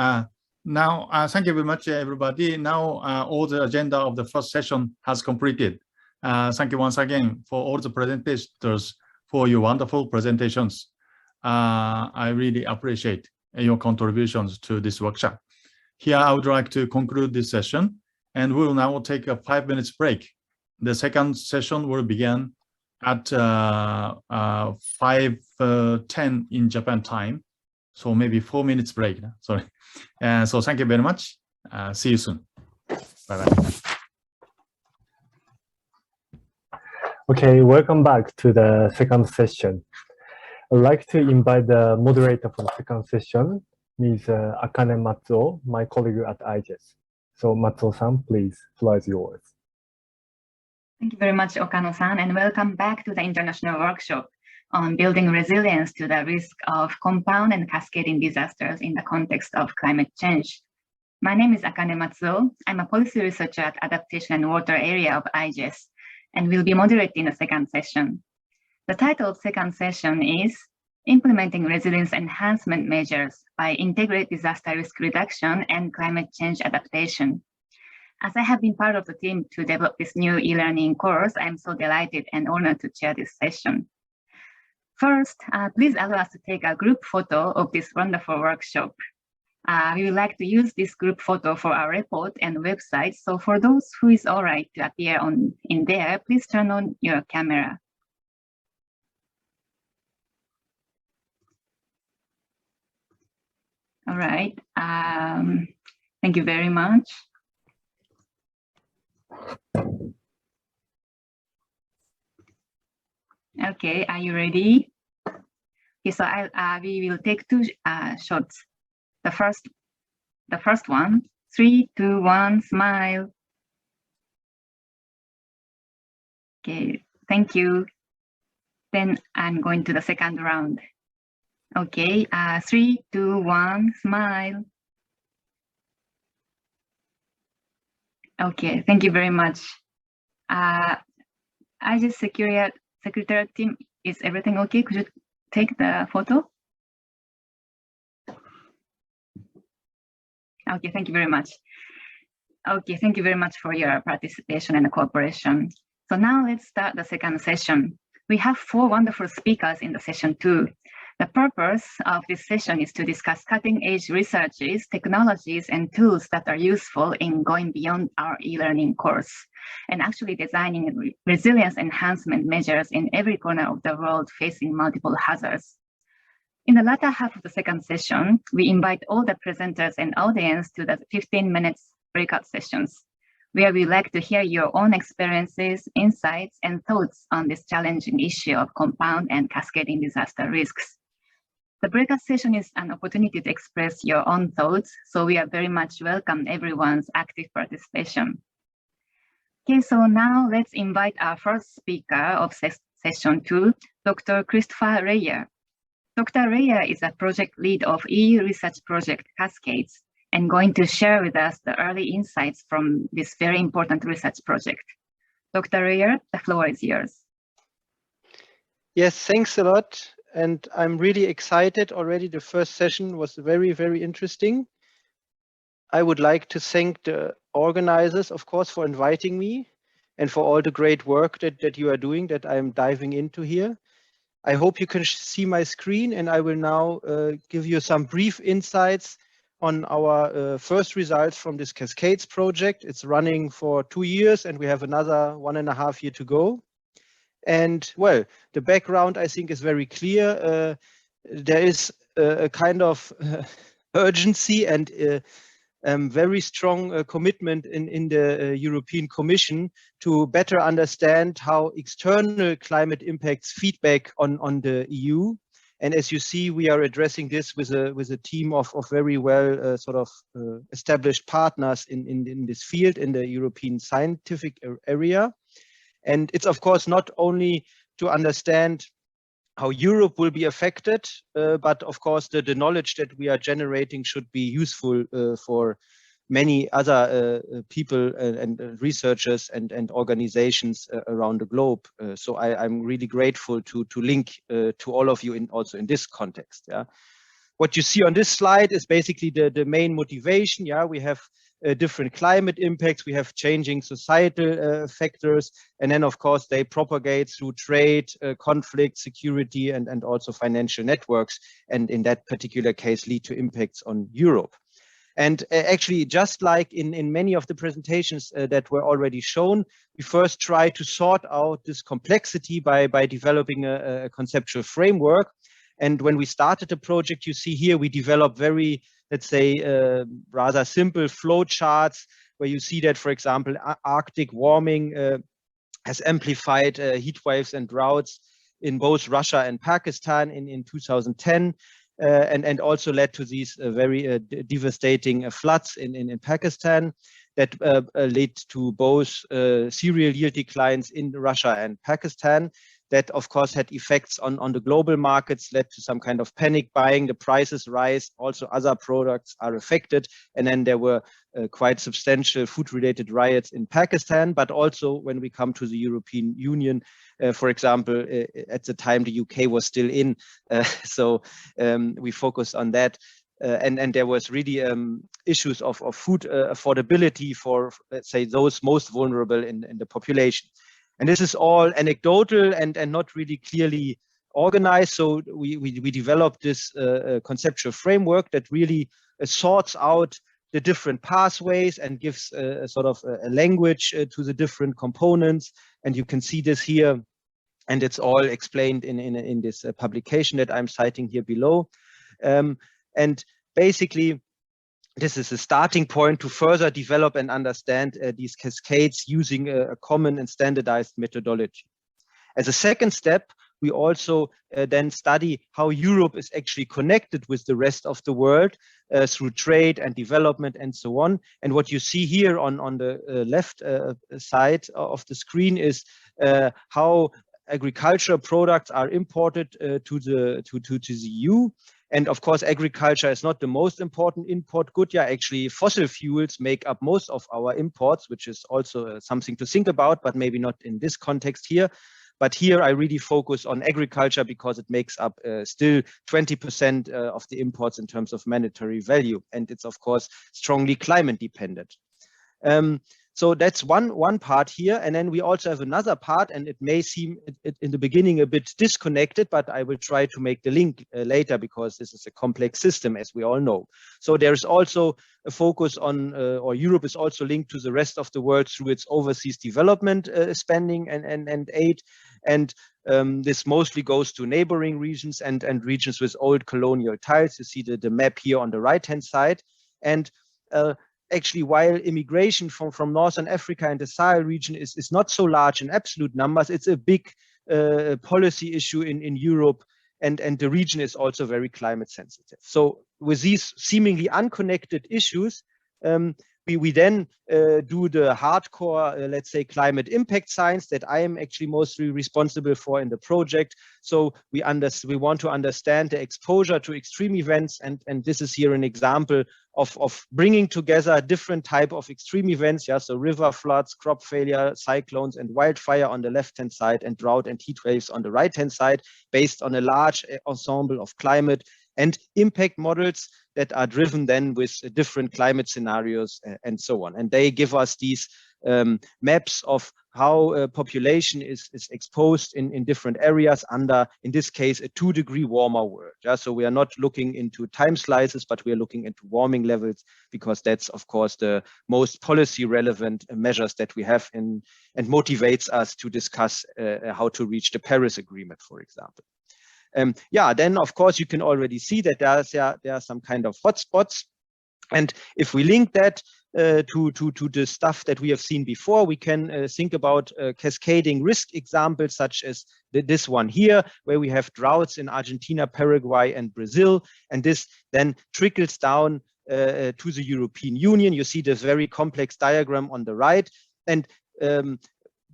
Now, thank you very much, everybody. Now, all the agenda of the first session has completed. Thank you once again for all the presentators for your wonderful presentations. I really appreciate your contributions to this workshop. Here, I would like to conclude this session, and we will now take a 5 minutes break. The second session will begin at 5:10 in Japan time. So maybe 4 minutes break. Sorry. So thank you very much. See you soon. Bye-bye. Okay, welcome back to the second session. I'd like to invite the moderator for the second session, Ms. Akane Matsuo, my colleague at IGES. So Matsuo-san, please, the floor is yours. Thank you very much, Okano-san, and welcome back to the international workshop on building resilience to the risk of compound and cascading disasters in the context of climate change. My name is Akane Matsuo. I'm a policy researcher at Adaptation and Water Area of IGES, and will be moderating the second session. The title of second session is Implementing Resilience Enhancement Measures by Integrate Disaster Risk Reduction and Climate Change Adaptation. As I have been part of the team to develop this new e-learning course, I'm so delighted and honored to chair this session. First, please allow us to take a group photo of this wonderful workshop. We would like to use this group photo for our report and website. So for those who is all right to appear in there, please turn on your camera. All right. Thank you very much. Okay, are you ready? Okay, so we will take two shots. The first one, 3, 2, 1, smile. Okay, thank you. Then I'm going to the second round. Okay, 3, 2, 1, smile. Okay, thank you very much. IGES Secretariat team, is everything okay? Could you take the photo? Okay, thank you very much. Okay, thank you very much for your participation and cooperation. So now let's start the second session. We have 4 wonderful speakers in the session 2. The purpose of this session is to discuss cutting-edge researches, technologies, and tools that are useful in going beyond our e-learning course, and actually designing resilience enhancement measures in every corner of the world facing multiple hazards. In the latter half of the second session, we invite all the presenters and audience to the 15 minutes breakout sessions, where we like to hear your own experiences, insights, and thoughts on this challenging issue of compound and cascading disaster risks. The breakout session is an opportunity to express your own thoughts, so we are very much welcome everyone's active participation. Okay, so now let's invite our first speaker of session 2, Dr. Christopher Reyer. Dr. Reyer is a project lead of EU research project Cascades, and going to share with us the early insights from this very important research project. Dr. Reyer, the floor is yours. Yes, thanks a lot. And I'm really excited already. The first session was very, very interesting. I would like to thank the organizers, of course, for inviting me and for all the great work that you are doing, that I'm diving into here. I hope you can see my screen, and I will now give you some brief insights on our first results from this Cascades project. It's running for 2 years, and we have another 1.5 years to go. And well, the background, I think, is very clear. There is a kind of urgency and very strong commitment in the European Commission to better understand how external climate impacts feedback on the EU. And as you see, we are addressing this with a team of very well established partners in this field, in the European scientific area. And it's, of course, not only to understand how Europe will be affected, but of course the knowledge that we are generating should be useful for many other people and researchers and organizations around the globe. So I'm really grateful to link to all of you also in this context. Yeah. What you see on this slide is basically the main motivation. Yeah, we have different climate impacts, we have changing societal factors, and then of course they propagate through trade, conflict, security, and also financial networks, and in that particular case lead to impacts on Europe. And actually, just like in many of the presentations that were already shown, we first try to sort out this complexity by developing a conceptual framework. And when we started the project, you see here, we developed very, let's say, rather simple flow charts where you see that, for example, Arctic warming has amplified heat waves and droughts in both Russia and Pakistan in 2010, and also led to these very devastating floods in Pakistan that led to both cereal yield declines in Russia and Pakistan. That, of course, had effects on the global markets, led to some kind of panic buying, the prices rise, also other products are affected. And then there were quite substantial food-related riots in Pakistan, but also when we come to the European Union, for example, at the time the UK was still in, so we focused on that. And there was really issues of food affordability for, let's say, those most vulnerable in the population. And this is all anecdotal and not really clearly organized. So we developed this conceptual framework that really sorts out the different pathways and gives a sort of a language to the different components. And you can see this here, and it's all explained in this publication that I'm citing here below. And basically, this is a starting point to further develop and understand these cascades using a common and standardized methodology. As a second step, we also then study how Europe is actually connected with the rest of the world through trade and development and so on. And what you see here on the left side of the screen is how agricultural products are imported to the EU. And of course, agriculture is not the most important import good. Yeah, actually, fossil fuels make up most of our imports, which is also something to think about, but maybe not in this context here. But here I really focus on agriculture because it makes up still 20% of the imports in terms of monetary value. And it's, of course, strongly climate dependent. So that's one part here. And then we also have another part, and it may seem in the beginning a bit disconnected, but I will try to make the link later because this is a complex system, as we all know. So there's also a focus on, or Europe is also linked to the rest of the world through its overseas development spending and aid. And this mostly goes to neighboring regions and regions with old colonial ties. You see the map here on the right-hand side. And actually, while immigration from Northern Africa and the Sahel region is not so large in absolute numbers, it's a big policy issue in Europe, and the region is also very climate sensitive. So with these seemingly unconnected issues, we then do the hardcore, let's say, climate impact science that I am actually mostly responsible for in the project. So we want to understand the exposure to extreme events, and this is here an example of bringing together different type of extreme events. Yeah, so river floods, crop failure, cyclones, and wildfire on the left-hand side, and drought and heat waves on the right-hand side, based on a large ensemble of climate and impact models that are driven then with different climate scenarios and so on. And they give us these maps of how population is exposed in different areas under, in this case, a 2-degree warmer world. Yeah? So we are not looking into time slices, but we are looking into warming levels, because that's, of course, the most policy relevant measures that we have and motivates us to discuss how to reach the Paris Agreement, for example. Yeah, then of course you can already see that there are some kind of hotspots, and if we link that to the stuff that we have seen before, we can think about cascading risk examples such as this one here, where we have droughts in Argentina, Paraguay, and Brazil, and this then trickles down to the European Union. You see this very complex diagram on the right, and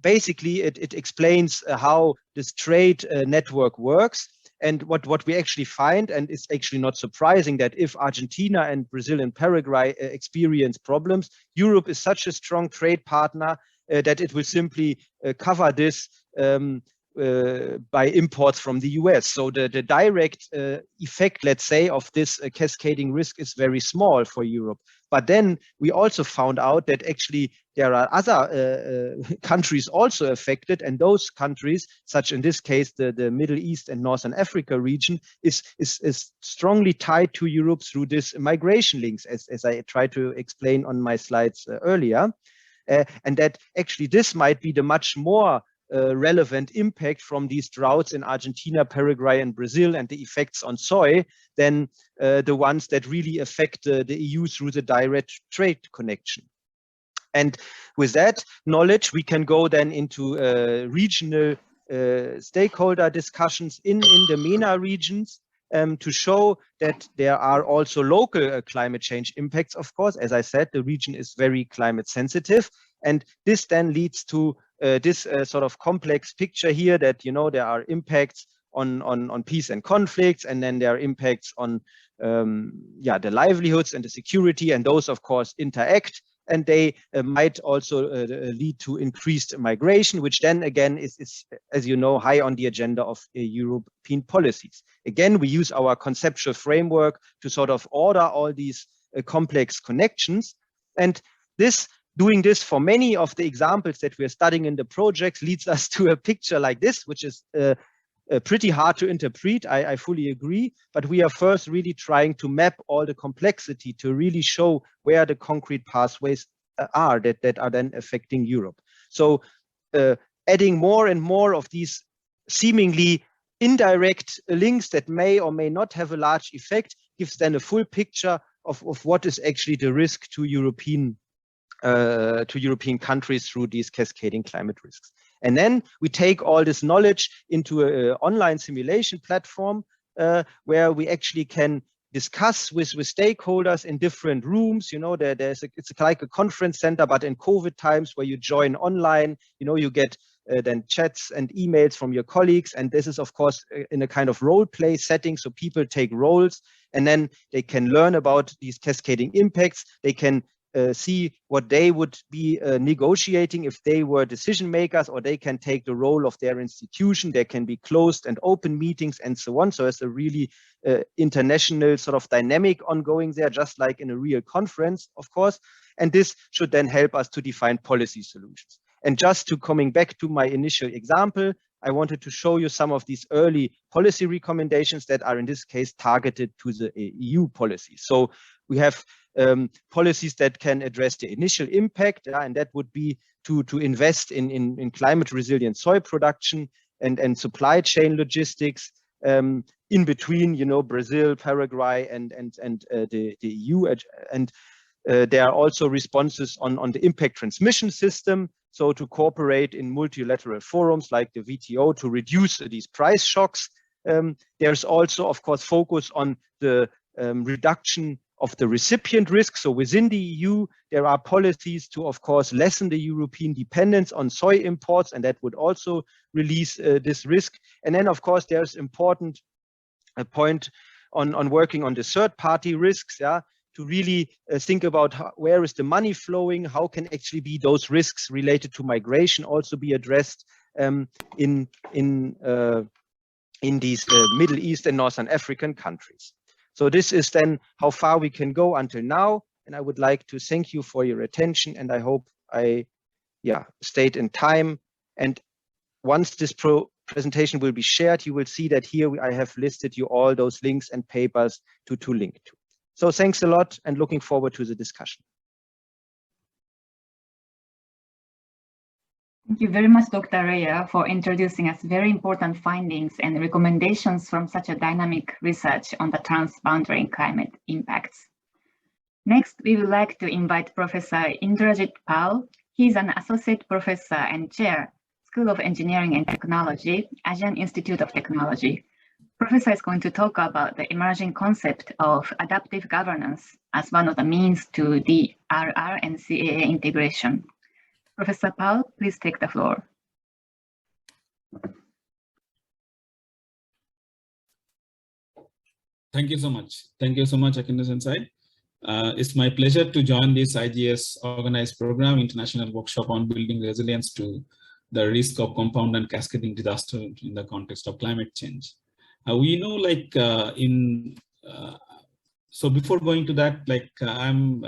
basically it explains how this trade network works. And what we actually find, and it's actually not surprising, that if Argentina and Brazil and Paraguay experience problems, Europe is such a strong trade partner that it will simply cover this by imports from the US. So the direct effect, let's say, of this cascading risk is very small for Europe. But then we also found out that actually there are other countries also affected, and those countries, such in this case the Middle East and Northern Africa region, is strongly tied to Europe through this migration links, as I tried to explain on my slides earlier, and that actually this might be the much more relevant impact from these droughts in Argentina, Paraguay, and Brazil, and the effects on soy than the ones that really affect the EU through the direct trade connection. And with that knowledge, we can go then into regional stakeholder discussions in the MENA regions to show that there are also local climate change impacts. Of course, as I said, the region is very climate sensitive, and this then leads to this sort of complex picture here, that there are impacts on peace and conflicts, and then there are impacts on the livelihoods and the security, and those of course interact, and they might also lead to increased migration, which then again is, as you know, high on the agenda of European policies. Again, we use our conceptual framework to sort of order all these complex connections, and doing this for many of the examples that we're studying in the projects leads us to a picture like this, which is pretty hard to interpret, I fully agree, but we are first really trying to map all the complexity to really show where the concrete pathways are that are then affecting Europe. So adding more and more of these seemingly indirect links that may or may not have a large effect gives then a full picture of what is actually the risk to European countries through these cascading climate risks. And then we take all this knowledge into an online simulation platform where we actually can discuss with stakeholders in different rooms. It's like a conference center, but in COVID times, where you join online, you get then chats and emails from your colleagues. And this is, of course, in a kind of role play setting. So people take roles, and then they can learn about these cascading impacts. They can see what they would be negotiating if they were decision makers, or they can take the role of their institution. There can be closed and open meetings and so on. So it's a really international sort of dynamic ongoing there, just like in a real conference, of course. And this should then help us to define policy solutions. And just to coming back to my initial example, I wanted to show you some of these early policy recommendations that are in this case targeted to the EU policies. So we have policies that can address the initial impact, and that would be to invest in climate resilient soy production and supply chain logistics in between, Brazil, Paraguay, and the EU. And there are also responses on the impact transmission system. So to cooperate in multilateral forums like the WTO to reduce these price shocks. There's also, of course, focus on the reduction of the recipient risk. So within the EU, there are policies to, of course, lessen the European dependence on soy imports, and that would also release this risk. And then, of course, there's important point on working on the third-party risks, to really think about where is the money flowing, how can actually be those risks related to migration also be addressed in these Middle East and Northern African countries. So this is then how far we can go until now. And I would like to thank you for your attention. And I hope I stayed in time. And once this presentation will be shared, you will see that here I have listed you all those links and papers to link to. So thanks a lot and looking forward to the discussion. Thank you very much, Dr. Rea, for introducing us very important findings and recommendations from such a dynamic research on the transboundary climate impacts. Next, we would like to invite Professor Indrajit Pal. He's an associate professor and chair, School of Engineering and Technology, Asian Institute of Technology. Professor is going to talk about the emerging concept of adaptive governance as one of the means to DRR and CAA integration. Professor Pal, please take the floor. Thank you so much. Thank you so much, Akindo Sensei. It's my pleasure to join this IGES organized program, International Workshop on Building Resilience to the Risk of Compound and Cascading Disaster in the context of climate change. We know, like, so before going to that, like, I'm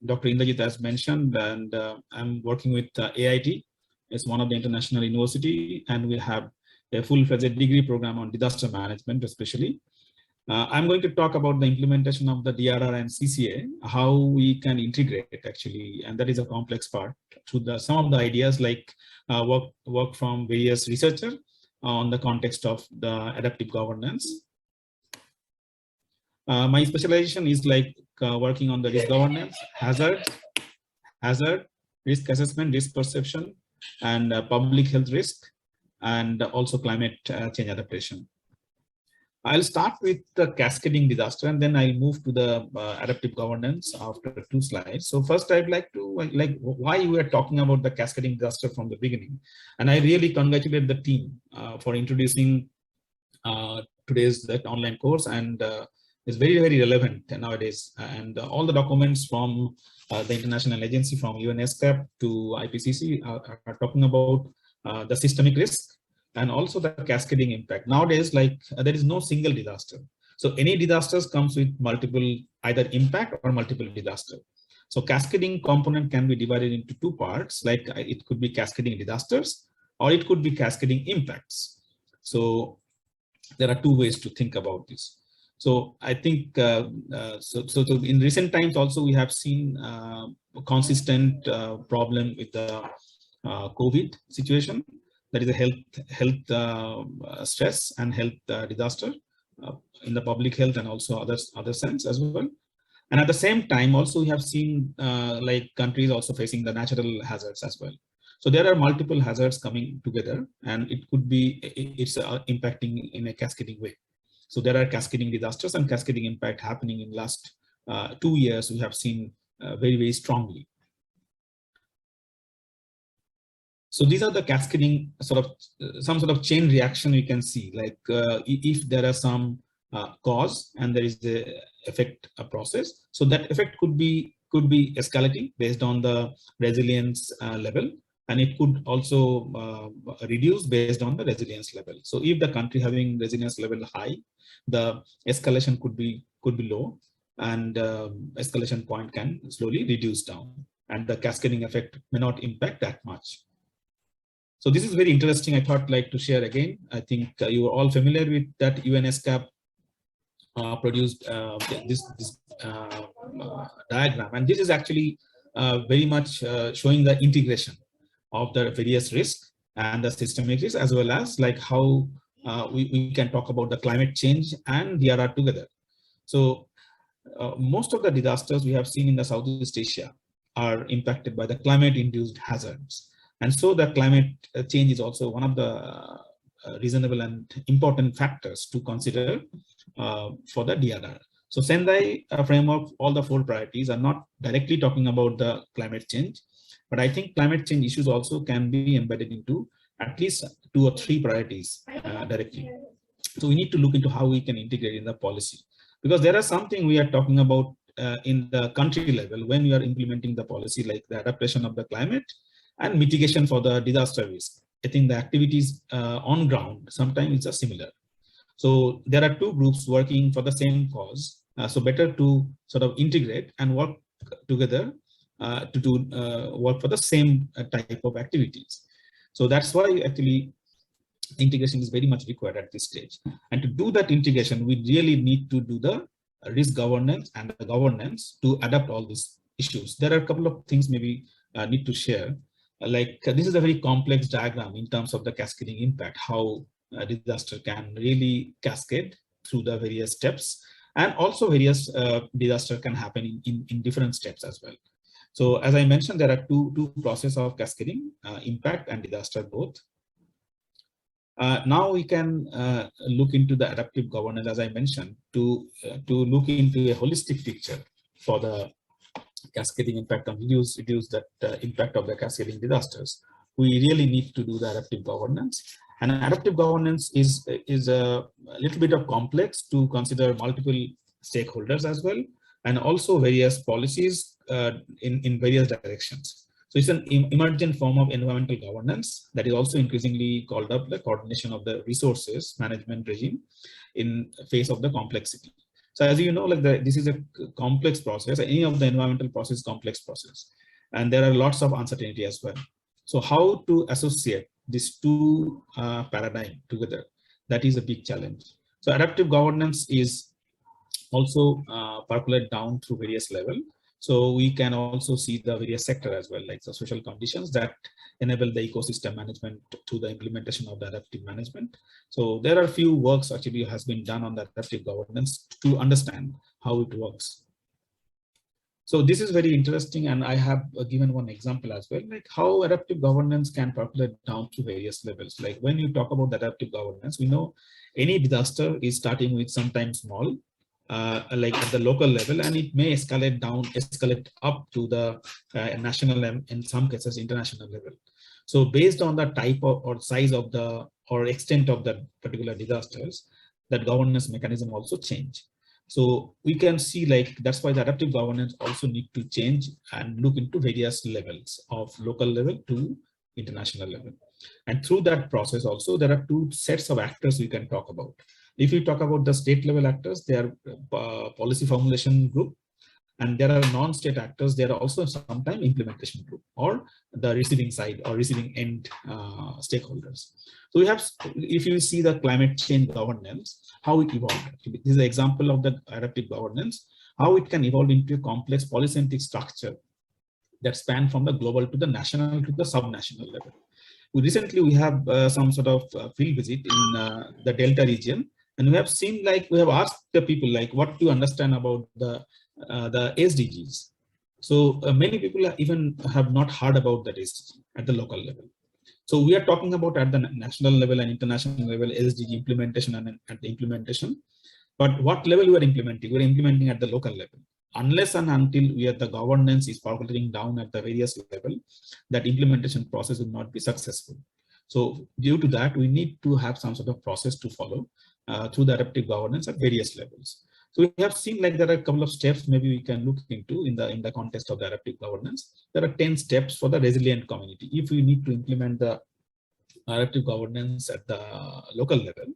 Dr. Indrajit, as mentioned, and I'm working with AIT. It's one of the international university, and we have a full-fledged degree program on disaster management, especially. I'm going to talk about the implementation of the DRR and CCA, how we can integrate it actually, and that is a complex part, to some of the ideas like work from various researchers on the context of the adaptive governance. My specialization is like working on the risk governance, hazard, risk assessment, risk perception, and public health risk, and also climate change adaptation. I'll start with the cascading disaster, and then I'll move to the adaptive governance after 2 slides. So first, I'd like to why we are talking about the cascading disaster from the beginning, and I really congratulate the team for introducing today's online course, and it's very, very relevant nowadays. And all the documents from the international agency, from UNESCAP to IPCC, are talking about the systemic risk and also the cascading impact. Nowadays, like, there is no single disaster. So any disasters comes with multiple, either impact or multiple disaster. So cascading component can be divided into 2 parts, like it could be cascading disasters or it could be cascading impacts. So there are 2 ways to think about this. So I think, so in recent times also we have seen a consistent problem with the COVID situation. That is a health stress and health disaster in the public health and also other sense as well. And at the same time, also we have seen like countries also facing the natural hazards as well. So there are multiple hazards coming together, and it could be it's impacting in a cascading way. So there are cascading disasters and cascading impact happening in last 2 years. We have seen very, very strongly. So these are the cascading some sort of chain reaction we can see, like if there are some cause and there is the effect process. So that effect could be escalating based on the resilience level, and it could also reduce based on the resilience level. So if the country having resilience level high, the escalation could be low, and escalation point can slowly reduce down, and the cascading effect may not impact that much. So this is very interesting. I thought like to share again. I think you are all familiar with that UNESCAP produced this diagram, and this is actually very much showing the integration of the various risks and the systemic risk, as well as like how we can talk about the climate change and DRR together. So most of the disasters we have seen in the Southeast Asia are impacted by the climate-induced hazards. And so the climate change is also one of the reasonable and important factors to consider for the DRR. So Sendai framework, all the 4 priorities are not directly talking about the climate change, but I think climate change issues also can be embedded into at least 2 or 3 priorities directly. So we need to look into how we can integrate in the policy, because there are something we are talking about in the country level when we are implementing the policy, like the adaptation of the climate and mitigation for the disaster risk. I think the activities on ground sometimes are similar. So there are 2 groups working for the same cause, So better to sort of integrate and work together to do work for the same type of activities. So that's why actually integration is very much required at this stage. And to do that integration, we really need to do the risk governance and the governance to adapt all these issues. There are a couple of things maybe need to share. Like this is a very complex diagram in terms of the cascading impact, how a disaster can really cascade through the various steps, and also various disaster can happen in different steps as well. So as I mentioned, there are two processes of cascading, impact and disaster both. Now we can look into the adaptive governance, as I mentioned, to look into a holistic picture for the cascading impact and reduce that impact of the cascading disasters. We really need to do the adaptive governance. And adaptive governance is a little bit of complex to consider multiple stakeholders as well, and also various policies in various directions. So it's an emergent form of environmental governance that is also increasingly called up the coordination of the resources management regime in face of the complexity. So as you know, like this is a complex process. Any of the environmental process is complex process, and there are lots of uncertainty as well. So how to associate these two paradigms together, that is a big challenge. So adaptive governance is also percolate down through various levels. So we can also see the various sector as well, like the social conditions that enable the ecosystem management to the implementation of the adaptive management. So there are a few works actually has been done on the adaptive governance to understand how it works. So this is very interesting, and I have given one example as well, like how adaptive governance can percolate down to various levels. Like when you talk about adaptive governance, we know any disaster is starting with sometimes small, like at the local level, and it may escalate up to the national and in some cases international level. So based on the type of or size of the or extent of the particular disasters, that governance mechanism also change. So we can see like that's why the adaptive governance also need to change and look into various levels of local level to international level. And through that process also there are two sets of actors we can talk about. If we talk about the state level actors, they are policy formulation group, and there are non-state actors. There are also sometimes implementation group or the receiving side or receiving end stakeholders. So we have, if you see the climate change governance, how it evolved. This is an example of the adaptive governance, how it can evolve into a complex polycentric structure that span from the global to the national to the subnational level. Recently, we have some sort of field visit in the Delta region, and we have seen, like, we have asked the people, like, what do you understand about the SDGs? So many people even have not heard about that SDG at the local level. So we are talking about at the national level and international level SDG implementation and at the implementation. But what level we are implementing? We are implementing at the local level. Unless and until we have the governance is percolating down at the various level, that implementation process will not be successful. So due to that, we need to have some sort of process to follow through the adaptive governance at various levels. So we have seen, like, there are a couple of steps maybe we can look into in the context of the adaptive governance. There are 10 steps for the resilient community. If we need to implement the adaptive governance at the local level,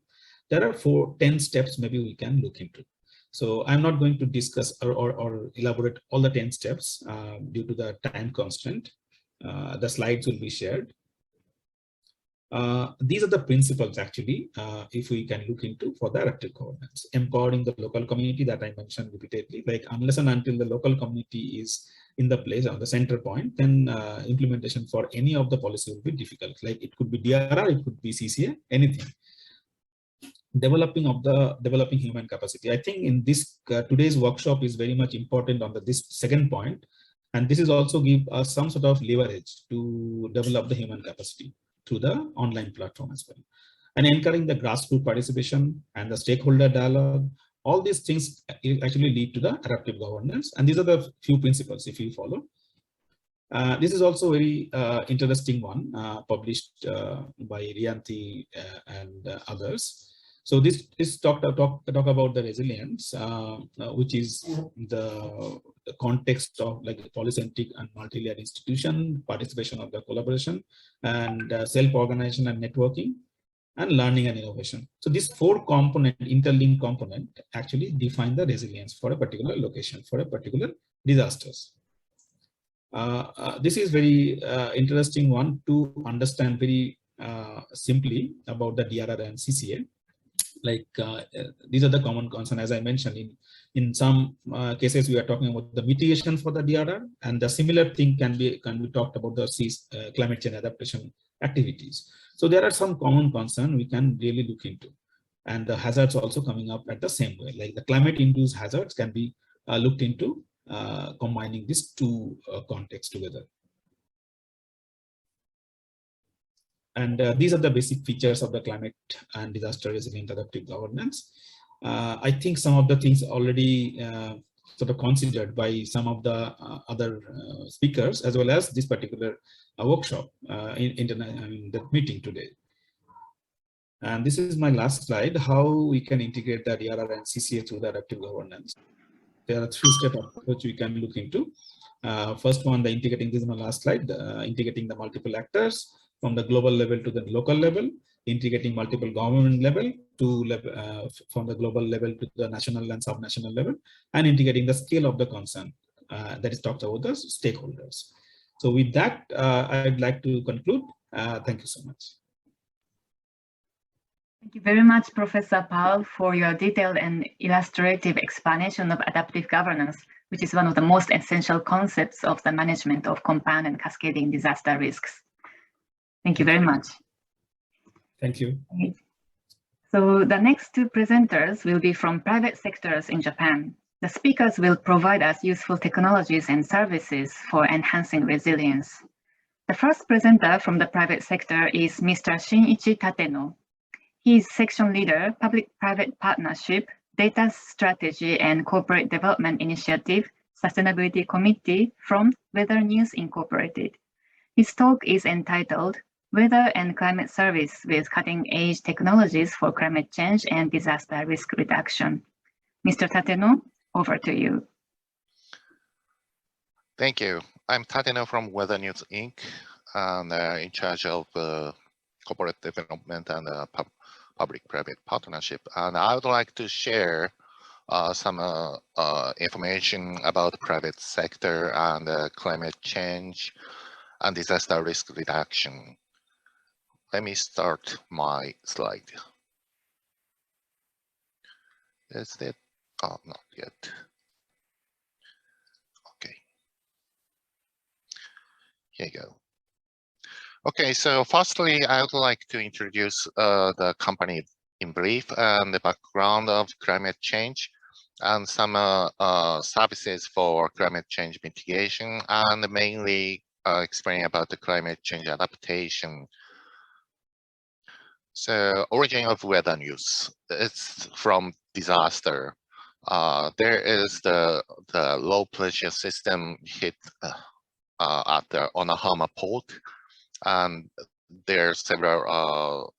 there are 10 steps maybe we can look into. So I'm not going to discuss or elaborate all the 10 steps due to the time constraint. The slides will be shared. These are the principles actually, if we can look into for the adaptive governance. Empowering the local community that I mentioned repeatedly, like unless and until the local community is in the place on the center point, then implementation for any of the policy will be difficult. Like it could be DRR, it could be CCA, anything. Developing human capacity. I think in this today's workshop is very much important on this second point, and this is also give us some sort of leverage to develop the human capacity through the online platform as well. And encouraging the grassroots participation and the stakeholder dialogue, all these things actually lead to the adaptive governance. And these are the few principles if you follow. This is also very interesting one published by Rianti and others. So this talk about the resilience, which is the context of like polycentric and multi-layer institution, participation of the collaboration, and self-organization and networking. and learning and innovation. So these four interlinked component actually define the resilience for a particular location, for a particular disasters. This is very interesting one to understand very simply about the DRR and CCA. Like these are the common concerns, as I mentioned. In some cases, we are talking about the mitigation for the DRR, and the similar thing can be talked about the climate change adaptation activities. So there are some common concerns we can really look into, and the hazards also coming up at the same way. Like the climate-induced hazards can be looked into, combining these two contexts together. And these are the basic features of the climate and disaster resilient adaptive governance. I think some of the things already sort of considered by some of the other speakers, as well as this particular workshop in the meeting today. And this is my last slide, how we can integrate the DRR and CCA through the adaptive governance. There are three-step approach we can look into. First one, the integrating, this is my last slide, integrating the multiple actors from the global level to the local level, integrating multiple government level to from the global level to the national and subnational level, and integrating the scale of the concern that is talked about the stakeholders. So with that, I'd like to conclude. Thank you so much. Thank you very much, Professor Powell, for your detailed and illustrative explanation of adaptive governance, which is one of the most essential concepts of the management of compound and cascading disaster risks. Thank you very much. Thank you. So the next two presenters will be from private sectors in Japan. The speakers will provide us useful technologies and services for enhancing resilience. The first presenter from the private sector is Mr. Shinichi Tateno. He is section leader, public-private partnership, data strategy and corporate development initiative, sustainability committee from Weather News Incorporated. His talk is entitled Weather and Climate Service with Cutting-Edge Technologies for Climate Change and Disaster Risk Reduction. Mr. Tateno, over to you. Thank you. I'm Tateno from Weather News Inc. and in charge of corporate development and public-private partnership. And I would like to share some information about the private sector and climate change and disaster risk reduction. Let me start my slide. Is it? Oh, not yet. Okay. Here you go. Okay, so firstly, I would like to introduce the company in brief and the background of climate change and some services for climate change mitigation, and mainly explain about the climate change adaptation. So origin of weather news, it's from disaster. There is the low pressure system hit at the Onahama port, and there are several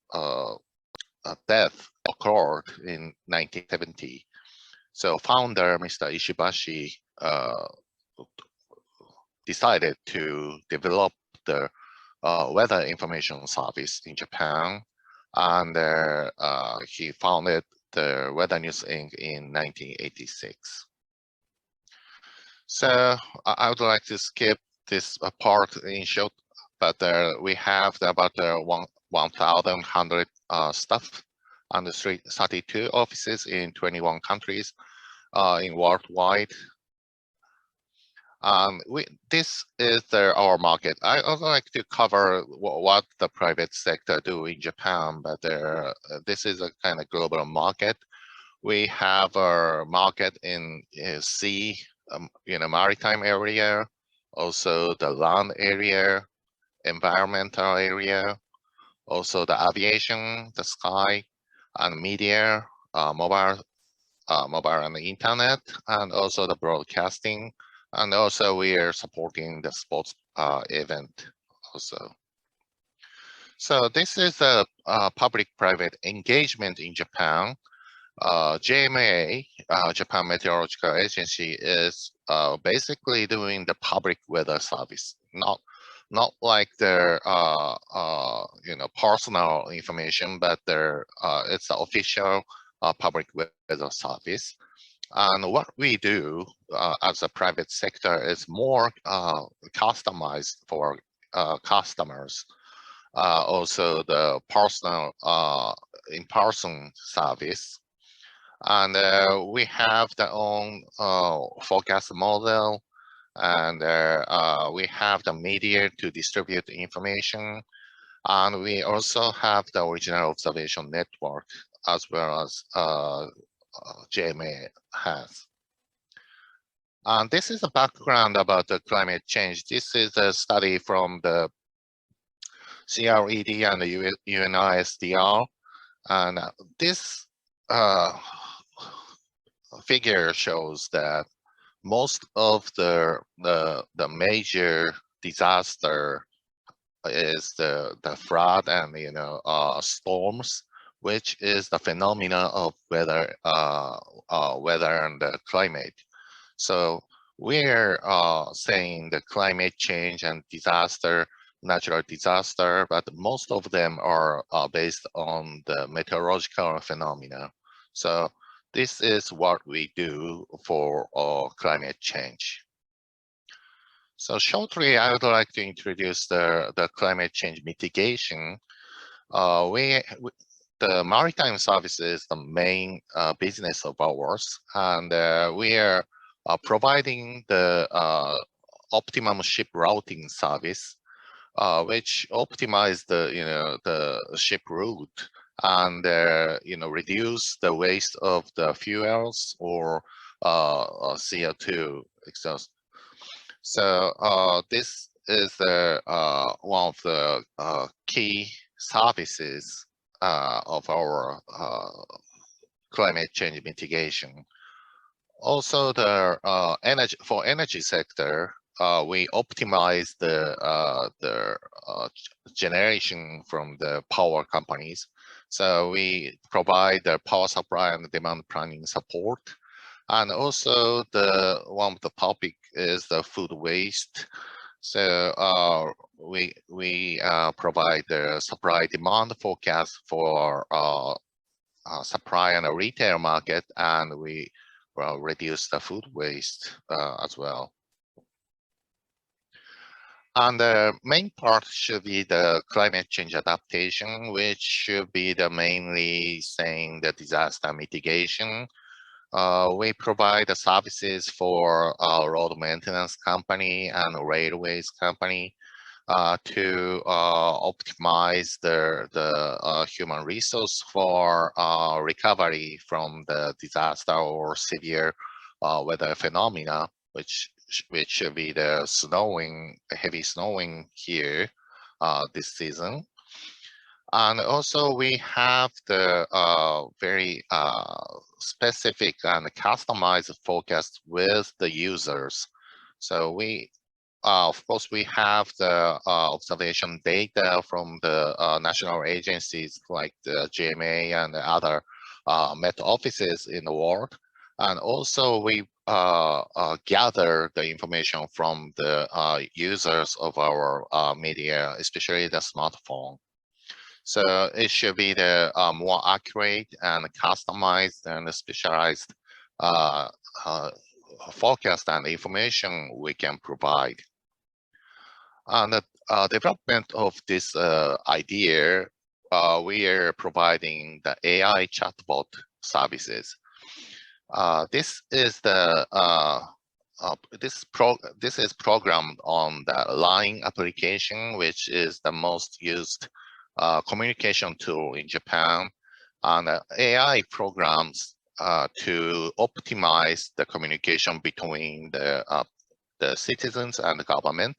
deaths occurred in 1970. So founder Mr. Ishibashi decided to develop the weather information service in Japan, and he founded the Weather News Inc. in 1986. So I would like to skip this part in short, but we have about 1,100 staff and 32 offices in 21 countries in worldwide. This is our market. I also like to cover what the private sector do in Japan, but this is a kind of global market. We have a market in sea, maritime area, also the land area, environmental area, also the aviation, the sky, and media, mobile and the internet, and also the broadcasting. And also we are supporting the sports event also. So this is a public-private engagement in Japan. JMA, Japan Meteorological Agency, is basically doing the public weather service, not not like their personal information, but their it's the official public weather service. And what we do as a private sector is more customized for customers. Also the personal in-person service. And we have the own forecast model, and we have the media to distribute the information. And we also have the original observation network, as well as JMA has. And this is a background about the climate change. This is a study from the CRED and the UNISDR. And this figure shows that most of the major disaster is the flood and storms, which is the phenomena of weather and the climate. So we're saying the climate change and disaster, natural disaster, but most of them are based on the meteorological phenomena. So this is what we do for climate change. So shortly, I would like to introduce the climate change mitigation. The maritime service is the main business of ours, and we are providing the optimum ship routing service, which optimize the ship route and reduce the waste of the fuels or CO2 exhaust. So this is one of the key services of our climate change mitigation. Also, the energy sector, we optimize the generation from the power companies. So we provide the power supply and demand planning support. And also one of the topic is the food waste. So we provide the supply demand forecast for supply and a retail market, and we reduce the food waste as well. And the main part should be the climate change adaptation, which should be the mainly saying the disaster mitigation. We provide the services for road maintenance company and railways company to optimize the human resource for recovery from the disaster or severe weather phenomena, which should be the heavy snowing here this season. And also we have the very specific and customized forecast with the users. So we, of course, we have the observation data from the national agencies like the GMA and the other Met offices in the world. And also we gather the information from the users of our media, especially the smartphone. So it should be the more accurate and customized and specialized forecast and information we can provide. And the development of this idea, we are providing the AI chatbot services. This is the this is programmed on the Line application, which is the most used communication tool in Japan, and AI programs to optimize the communication between the citizens and the government.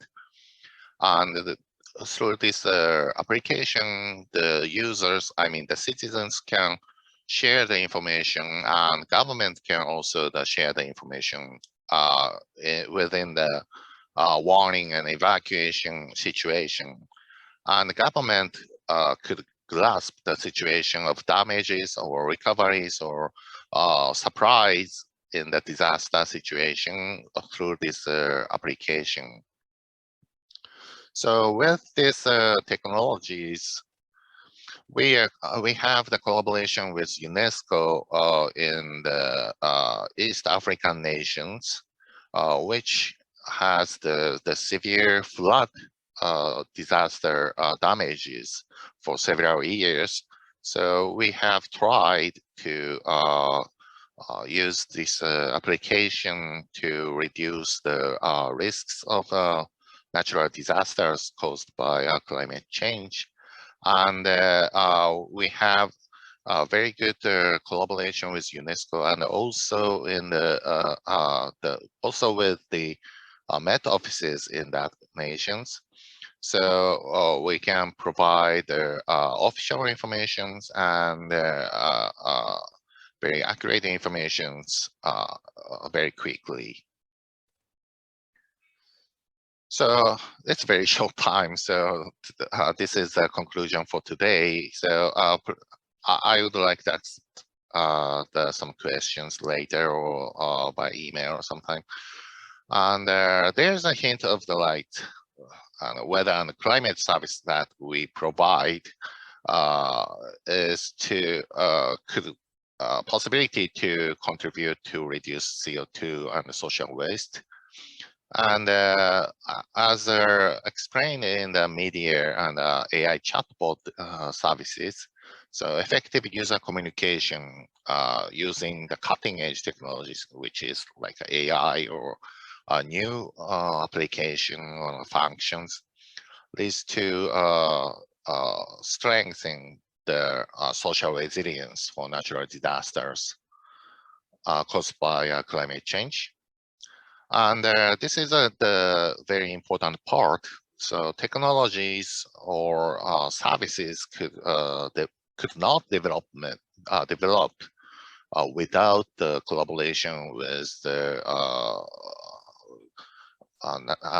And through this application, the users, the citizens can share the information, and government can also share the information within the warning and evacuation situation. And the government could grasp the situation of damages or recoveries or supplies in the disaster situation through this application. So with these technologies, we have the collaboration with UNESCO in the East African nations, which has the severe flood disaster damages for several years. So we have tried to use this application to reduce the risks of natural disasters caused by climate change. And we have very good collaboration with UNESCO, and also in also with the Met offices in that nations. So we can provide official information and very accurate information very quickly. So it's very short time. So this is the conclusion for today. So I would like to ask some questions later or by email or something. And there's a hint of the weather and climate service that we provide is to possibility to contribute to reduce CO2 and social waste. And as explained in the media and AI chatbot services, so effective user communication using the cutting edge technologies, which is like AI or a new application or functions, leads to strengthening the social resilience for natural disasters caused by climate change. And this is the very important part. So technologies or services could not develop without the collaboration with the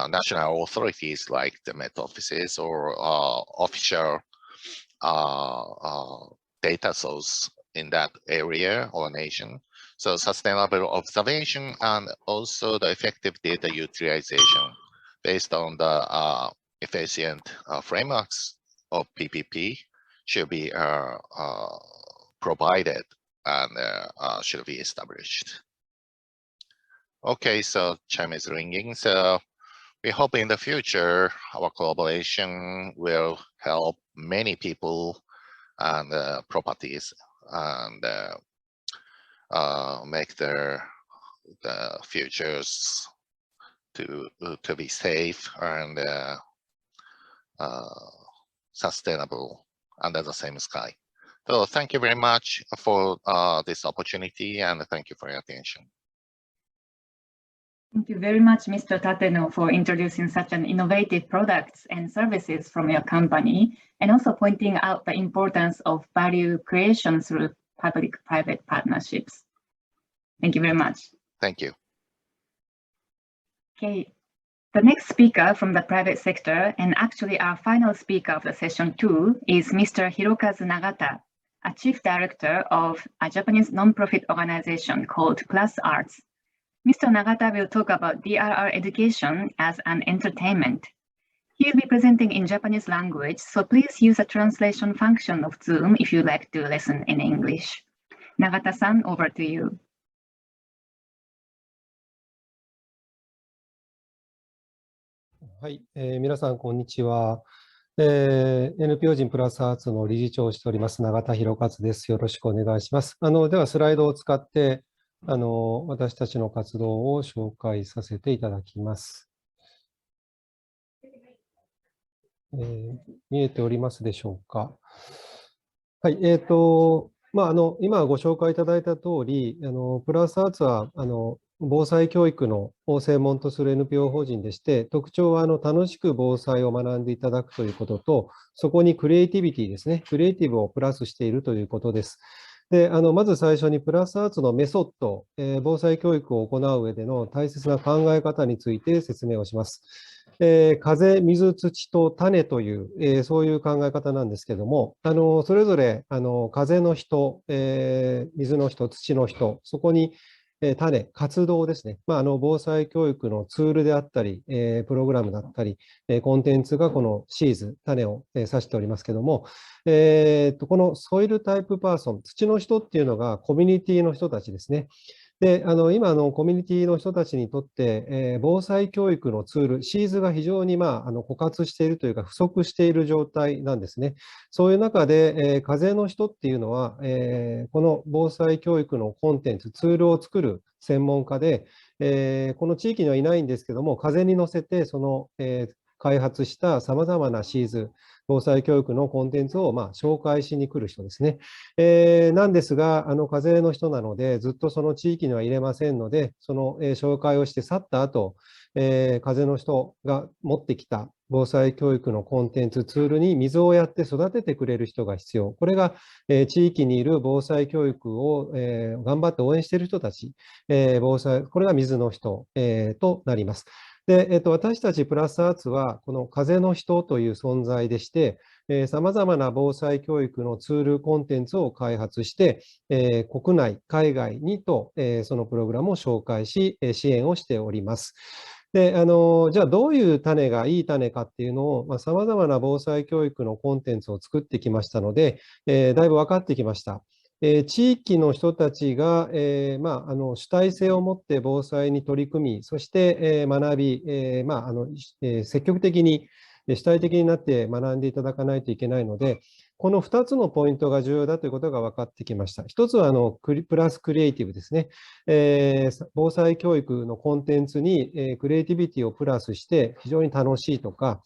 national authorities like the Met offices or official data source in that area or nation. So sustainable observation and also the effective data utilization based on the efficient frameworks of PPP should be provided and should be established. Okay, so chime is ringing. So we hope in the future our collaboration will help many people and properties and make the futures to be safe and sustainable under the same sky. So thank you very much for this opportunity, and thank you for your attention. Thank you very much, Mr. Tateno, for introducing such an innovative products and services from your company, and also pointing out the importance of value creation through public-private partnerships. Thank you very much. Thank you. Okay, the next speaker from the private sector, and actually our final speaker of the session 2, is Mr. Hirokazu Nagata, a chief director of a Japanese non-profit organization called Plus Arts. Mr. Nagata will talk about DRR education as an entertainment. He'll be presenting in Japanese language, so please use the translation function of Zoom if you'd like to listen in English. Nagata-san, over to you. はい、皆さん、こんにちは。NPO 人プラスアーツの理事長をしております、永田博一です。よろしくお願いします。では、スライドを使って、私たちの活動を紹介させていただきます。見えておりますでしょうか。はい、今ご紹介いただいた通り、プラスアーツは、防災教育の専門とする NPO 法人でして、特徴は楽しく防災を学んでいただくということと、そこにクリエイティビティですね、クリエイティブをプラスしているということです。で、まず最初にプラスアーツのメソッド、防災教育を行う上での大切な考え方について説明をします。風、水、土と種という、そういう考え方なんですけども、それぞれ風の人、水の人、土の人、そこに種、活動ですね。防災教育のツールであったり、プログラムだったり、コンテンツがこのシーズ、種を指しておりますけども、このソイルタイプパーソン、土の人っていうのがコミュニティの人たちですね。で、今コミュニティの人たちにとって、防災教育のツール、シーズが非常に枯渇しているというか、不足している状態なんですね。そういう中で、風の人っていうのは、この防災教育のコンテンツ、ツールを作る専門家で、この地域にはいないんですけども、風に乗せて、その、開発したさまざまなシーズ、防災教育のコンテンツを紹介しに来る人ですね。なんですが、風の人なので、ずっとその地域には入れませんので、その、紹介をして去った後、風の人が持ってきた防災教育のコンテンツ、ツールに水をやって育ててくれる人が必要。これが、地域にいる防災教育を、頑張って応援している人たち、これが水の人、となります。で、私たちプラスアーツは、この風の人という存在でして、さまざまな防災教育のツール、コンテンツを開発して、国内、海外にと、そのプログラムを紹介し、支援をしております。で、じゃあどういう種がいい種かっていうのを、さまざまな防災教育のコンテンツを作ってきましたので、だいぶ分かってきました。地域の人たちが、主体性を持って防災に取り組み、そして、学び、積極的に主体的になって学んでいただかないといけないので、この2つのポイントが重要だということが分かってきました。1つはプラスクリエイティブですね。防災教育のコンテンツに、クリエイティビティをプラスして非常に楽しいとか、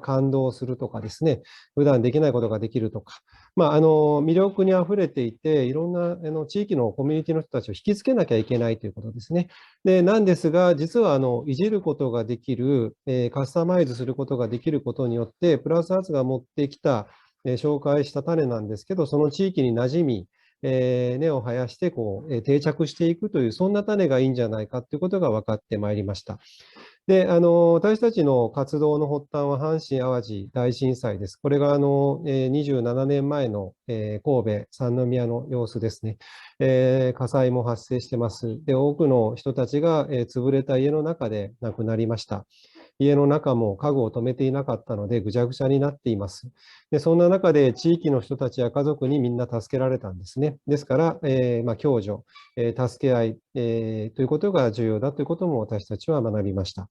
感動するとかですね、普段できないことができるとか、魅力にあふれていて、いろんな地域のコミュニティの人たちを引きつけなきゃいけないということですね。なんですが、実はいじることができる、カスタマイズすることができることによって、プラスアーツが持ってきた、紹介した種なんですけど、その地域に馴染み、根を生やして定着していくという、そんな種がいいんじゃないかということが分かってまいりました。で、私たちの活動の発端は阪神・淡路大震災です。これが27年前の神戸・三宮の様子ですね。火災も発生してます。で、多くの人たちが潰れた家の中で亡くなりました。家の中も家具を止めていなかったのでぐちゃぐちゃになっています。で、そんな中で地域の人たちや家族にみんな助けられたんですね。ですから、共助、助け合い、ということが重要だということも私たちは学びました。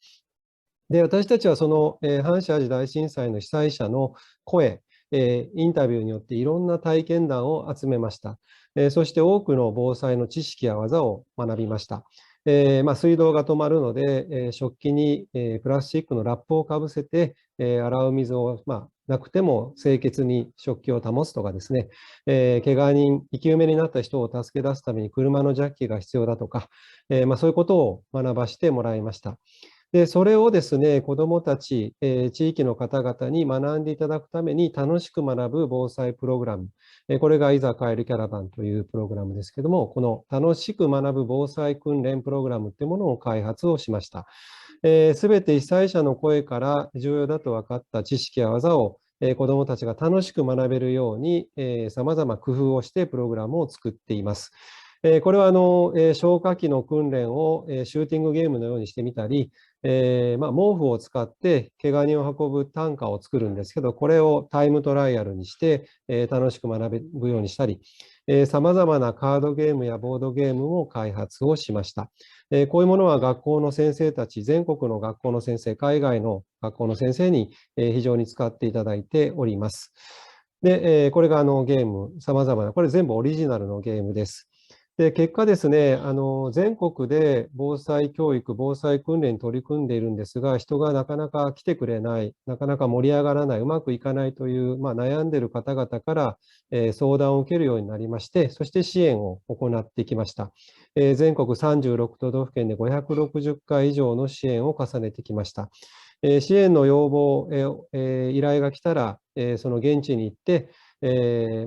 で、私たちはその、阪神・淡路大震災の被災者の声、インタビューによっていろんな体験談を集めました。そして多くの防災の知識や技を学びました。水道が止まるので、食器に、プラスチックのラップをかぶせて、洗う水を、なくても清潔に食器を保つとかですね、怪我人、生き埋めになった人を助け出すために車のジャッキが必要だとか、そういうことを学ばせてもらいました。で、それをですね、子どもたち、地域の方々に学んでいただくために楽しく学ぶ防災プログラム、これがいざ帰るキャラバンというプログラムですけども、この楽しく学ぶ防災訓練プログラムというものを開発をしました。すべて被災者の声から重要だと分かった知識や技を子どもたちが楽しく学べるようにさまざま工夫をしてプログラムを作っています。これは消火器の訓練をシューティングゲームのようにしてみたり、毛布を使って怪我人を運ぶ担架を作るんですけど、これをタイムトライアルにして楽しく学ぶようにしたり、さまざまなカードゲームやボードゲームも開発をしました。こういうものは学校の先生たち、全国の学校の先生、海外の学校の先生に非常に使っていただいております。で、これがゲーム、さまざまな、これ全部オリジナルのゲームです。で、結果ですね、全国で防災教育、防災訓練に取り組んでいるんですが、人がなかなか来てくれない、なかなか盛り上がらない、うまくいかないという、悩んでいる方々から、相談を受けるようになりまして、そして支援を行ってきました。全国36都道府県で560回以上の支援を重ねてきました。支援の要望、依頼が来たら、その現地に行って、レ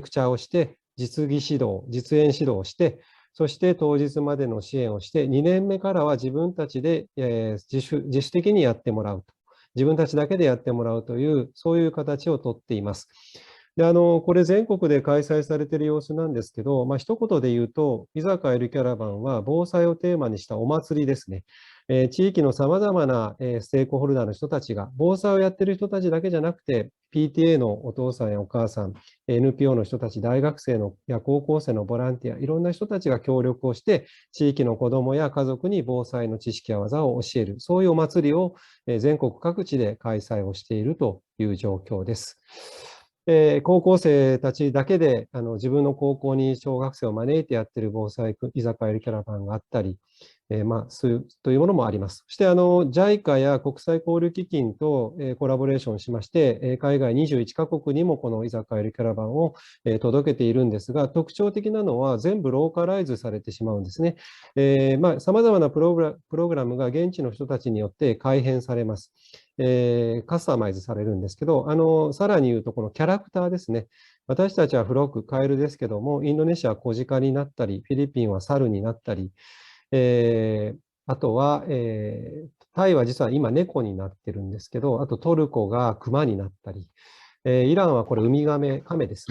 クチャーをして、実技指導、実演指導をして、そして当日までの支援をして、2年目からは自分たちで自主的にやってもらうと。自分たちだけでやってもらうという、そういう形をとっています。で、これ全国で開催されている様子なんですけど、一言で言うと、居酒屋ゆるキャラバンは防災をテーマにしたお祭りですね。地域のさまざまなステークホルダーの人たちが、防災をやっている人たちだけじゃなくて、PTA のお父さんやお母さん、NPO の人たち、大学生や高校生のボランティア、いろんな人たちが協力をして、地域の子どもや家族に防災の知識や技を教える、そういうお祭りを全国各地で開催をしているという状況です。高校生たちだけで自分の高校に小学生を招いてやっている防災居酒屋ゆるキャラバンがあったり、というものもあります。そしてJICA や国際交流基金とコラボレーションしまして、海外21カ国にもこの居酒屋ゆるキャラバンを届けているんですが、特徴的なのは全部ローカライズされてしまうんですね。さまざまなプログラムが現地の人たちによって改変されます。カスタマイズされるんですけど、さらに言うとこのキャラクターですね。私たちはフロック、カエルですけども、インドネシアは小鹿になったり、フィリピンは猿になったり、あとは、タイは実は今猫になってるんですけど、あとトルコが熊になったり、イランはこれウミガメ、カメです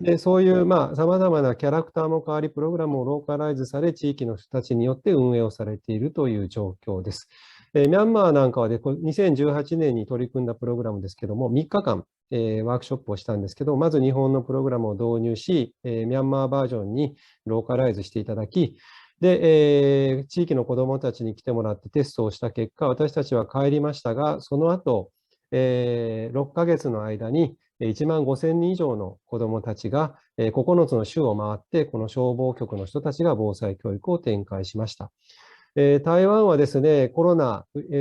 ね。で、そういうさまざまなキャラクターも変わり、プログラムもローカライズされ、地域の人たちによって運営をされているという状況です。ミャンマーなんかは2018年に取り組んだプログラムですけども、3日間、ワークショップをしたんですけど、まず日本のプログラムを導入し、ミャンマーバージョンにローカライズしていただき、で、地域の子どもたちに来てもらってテストをした結果、私たちは帰りましたが、その後、6ヶ月の間に1万5000人以上の子どもたちが9つの州を回って、この消防局の人たちが防災教育を展開しました。台湾はですね、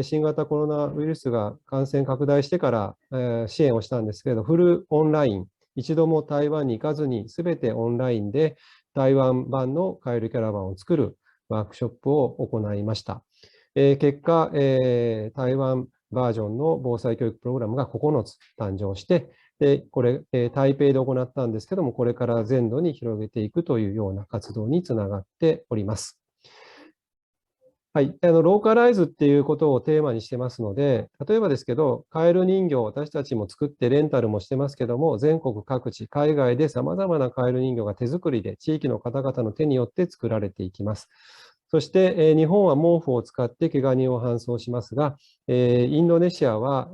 新型コロナウイルスが感染拡大してから支援をしたんですけれど、フルオンライン、一度も台湾に行かずに、すべてオンラインで台湾版のカエルキャラバンを作るワークショップを行いました。結果、台湾バージョンの防災教育プログラムが9つ誕生して、でこれ、台北で行ったんですけども、これから全土に広げていくというような活動につながっております。はい、ローカライズっていうことをテーマにしてますので、例えばですけど、カエル人形、私たちも作ってレンタルもしてますけども、全国各地、海外で様々なカエル人形が手作りで、地域の方々の手によって作られていきます。そして、日本は毛布を使って怪我人を搬送しますが、インドネシアは、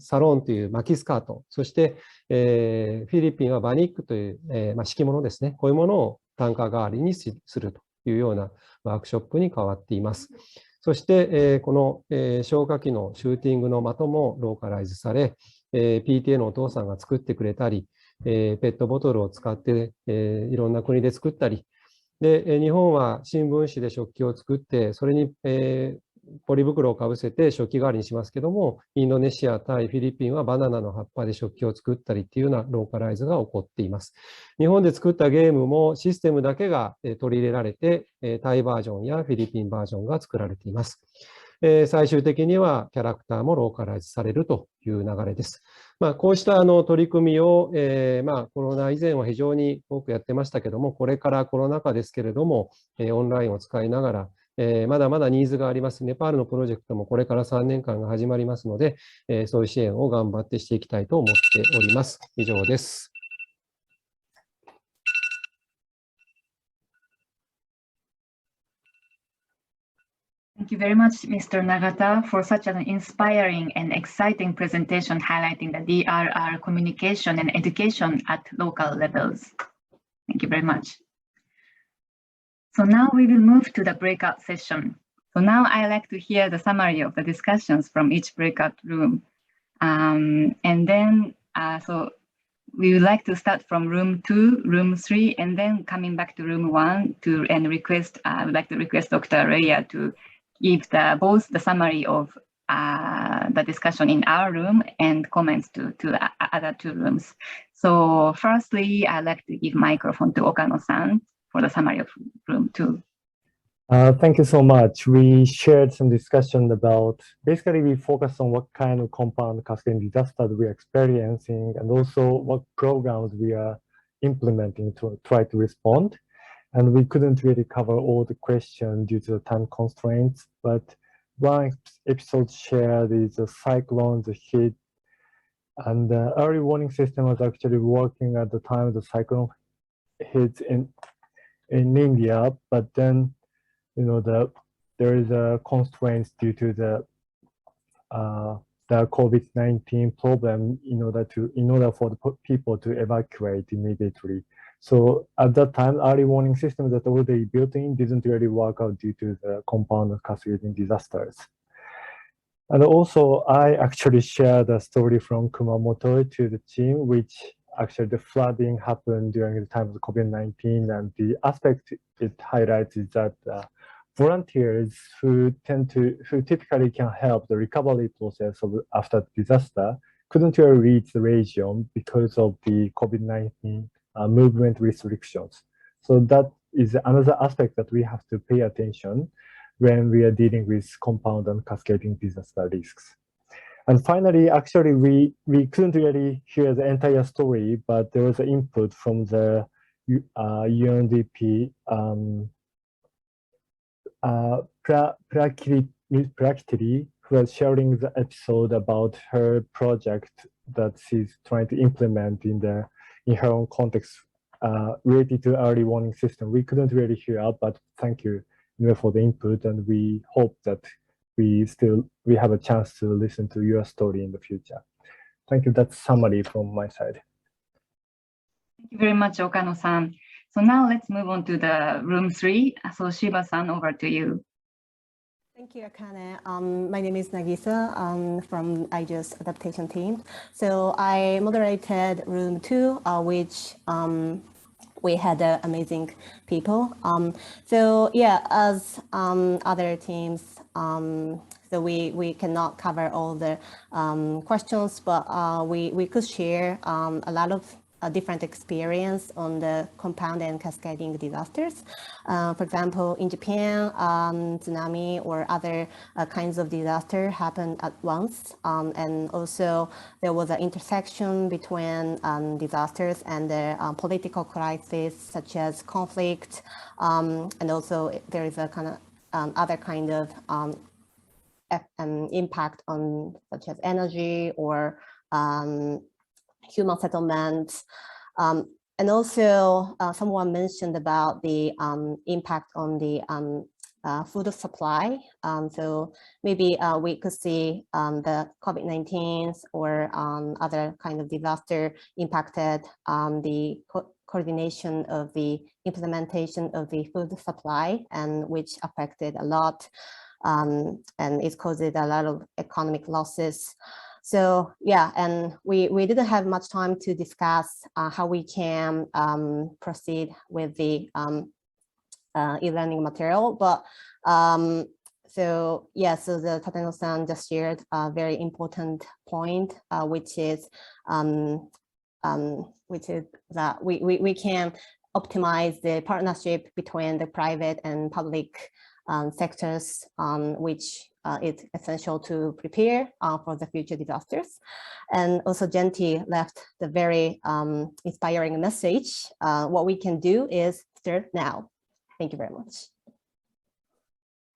サロンという巻きスカート、そして、フィリピンはバニックという、敷物ですね、こういうものを単価代わりにするというようなワークショップに変わっています。そして、この消火器のシューティングの的もローカライズされ、PTA のお父さんが作ってくれたり、ペットボトルを使って、いろんな国で作ったり、で、日本は新聞紙で食器を作って、それに、ポリ袋をかぶせて食器代わりにしますけども、インドネシア、タイ、フィリピンはバナナの葉っぱで食器を作ったりっていうようなローカライズが起こっています。日本で作ったゲームもシステムだけが取り入れられて、タイバージョンやフィリピンバージョンが作られています。最終的にはキャラクターもローカライズされるという流れです。こうした取り組みを、コロナ以前は非常に多くやってましたけども、これからコロナ禍ですけれども、オンラインを使いながら、まだまだニーズがあります。ネパールのプロジェクトもこれから3年間が始まりますので、そういう支援を頑張ってしていきたいと思っております。以上です。Thank you very much, Mr. Nagata, for such an inspiring and exciting presentation highlighting the DRR communication and education at local levels. Thank you very much. So now we will move to the breakout session. So now I like to hear the summary of the discussions from each breakout room. And then, so we would like to start from room 2, room 3, and then coming back to room 1 and request, I would like to request Dr. Rhea to give both the summary of the discussion in our room and comments to the other 2 rooms. So firstly, I'd like to give microphone to Okano-san for the summary of room 2. Thank you so much. We shared some discussion about, basically we focused on what kind of compound cascading disasters we are experiencing and also what programs we are implementing to try to respond. And we couldn't really cover all the questions due to the time constraints, but one episode shared is the cyclones, the heat, And the early warning system was actually working at the time the cyclone hit in India, but then, you know, there is a constraints due to the COVID-19 problem in order for the people to evacuate immediately. So at that time, early warning systems that were already built in didn't really work out due to the compound and cascading disasters. And also, I actually shared a story from Kumamoto to the team, which actually the flooding happened during the time of COVID-19, and the aspect it highlights is that volunteers who typically can help the recovery process after disaster couldn't really reach the region because of the COVID-19 movement restrictions. So that is another aspect that we have to pay attention when we are dealing with compound and cascading disaster risks. And finally, actually, we couldn't really hear the entire story, but there was an input from the UNDP Prakritiri, who was sharing the episode about her project that she's trying to implement in her own context related to early warning system. We couldn't really hear out, but thank you for the input, and we hope that we have a chance to listen to your story in the future. Thank you. That's summary from my side. Thank you very much, Okano-san. So now let's move on to the room 3. So Shiba-san, over to you. Thank you, Akane. My name is Nagisa from IGES adaptation team. So I moderated room 2, which we had amazing people. So yeah, as other teams, so we cannot cover all the questions, but we could share a lot of different experience on the compound and cascading disasters. For example, in Japan, tsunami or other kinds of disaster happened at once. And also there was an intersection between disasters and the political crisis, such as conflict. And also there is a kind of other kind of impact on such as energy or human settlements. And also someone mentioned about the impact on the food supply. So maybe we could see the COVID-19 or other kind of disaster impacted the coordination of the implementation of the food supply, and which affected a lot, and it caused a lot of economic losses. So yeah, and we didn't have much time to discuss how we can proceed with the e-learning material, but so yeah, so the Tateno-san just shared a very important point, which is that we can optimize the partnership between the private and public sectors, which is essential to prepare for the future disasters. And also Genti left the very inspiring message. What we can do is start now. Thank you very much.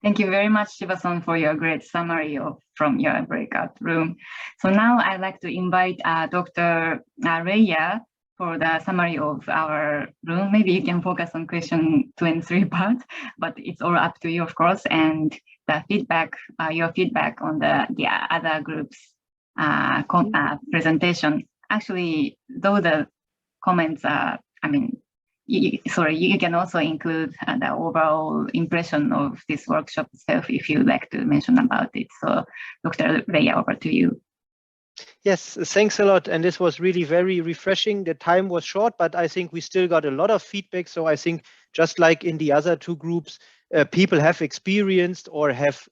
Thank you very much, Shiba-san, for your great summary from your breakout room. So now I'd like to invite Dr. Reya for the summary of our room. Maybe you can focus on question 2 and 3 part, but it's all up to you, of course, and the feedback, your feedback on the other groups' presentation. Actually, though the comments are, you can also include the overall impression of this workshop itself if you'd like to mention about it. So Dr. Reya, over to you. Yes, thanks a lot. And this was really very refreshing. The time was short, but I think we still got a lot of feedback. So I think just like in the other 2 groups, people have experienced or have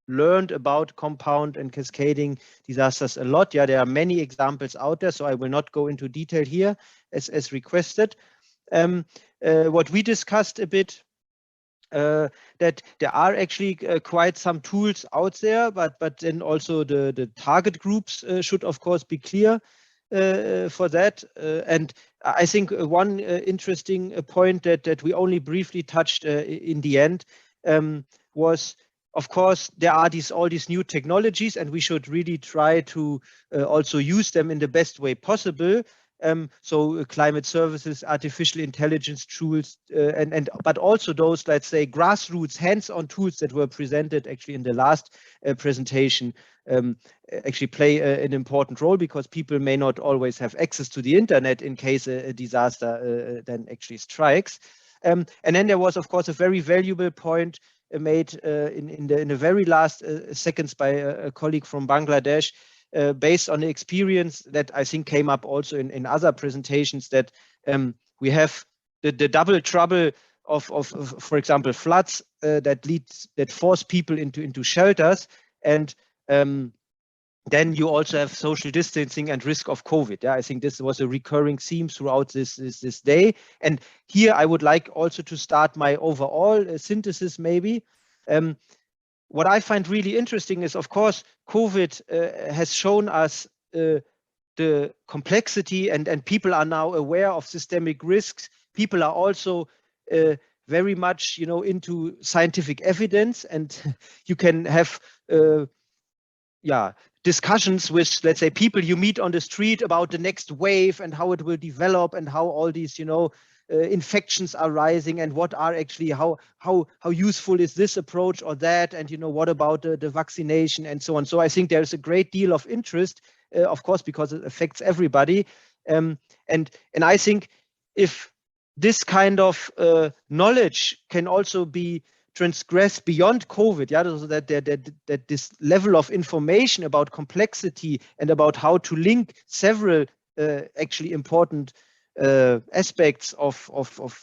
learned about compound and cascading disasters a lot. Yeah, there are many examples out there, so I will not go into detail here as requested. What we discussed a bit, that there are actually quite some tools out there, but then also the target groups should of course be clear for that. And I think one interesting point that we only briefly touched in the end was of course, there are all these new technologies, and we should really try to also use them in the best way possible. So climate services, artificial intelligence tools, but also those, let's say, grassroots hands-on tools that were presented actually in the last presentation actually play an important role, because people may not always have access to the internet in case a disaster then actually strikes. And then there was, of course, a very valuable point made in the very last seconds by a colleague from Bangladesh, based on the experience that I think came up also in other presentations, that we have the double trouble of for example, floods that force people into shelters, and then you also have social distancing and risk of COVID. Yeah, I think this was a recurring theme throughout this day. And here I would like also to start my overall synthesis maybe. What I find really interesting is, of course, COVID has shown us the complexity, and people are now aware of systemic risks. People are also very much, into scientific evidence, and you can have discussions with, let's say, people you meet on the street about the next wave and how it will develop, and how all these, infections are rising, and what are actually how useful is this approach or that, and what about the vaccination and so on. So I think there's a great deal of interest, of course, because it affects everybody, and I think if this kind of knowledge can also be transgressed beyond COVID, so that this level of information about complexity and about how to link several actually important aspects of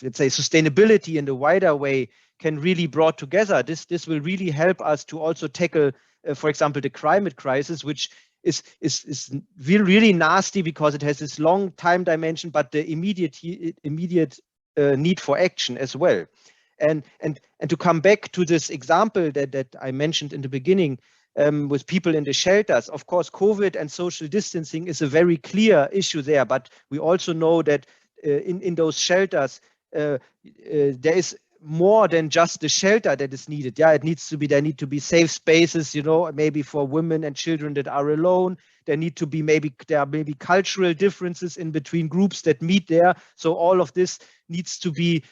let's say sustainability in a wider way can really brought together. This will really help us to also tackle, for example, the climate crisis, which is really nasty because it has this long time dimension, but the immediate need for action as well. And to come back to this example that I mentioned in the beginning, with people in the shelters, of course, COVID and social distancing is a very clear issue there, but we also know that in those shelters, there is more than just the shelter that is needed. There need to be safe spaces, maybe for women and children that are alone. There are maybe cultural differences in between groups that meet there. So all of this needs to be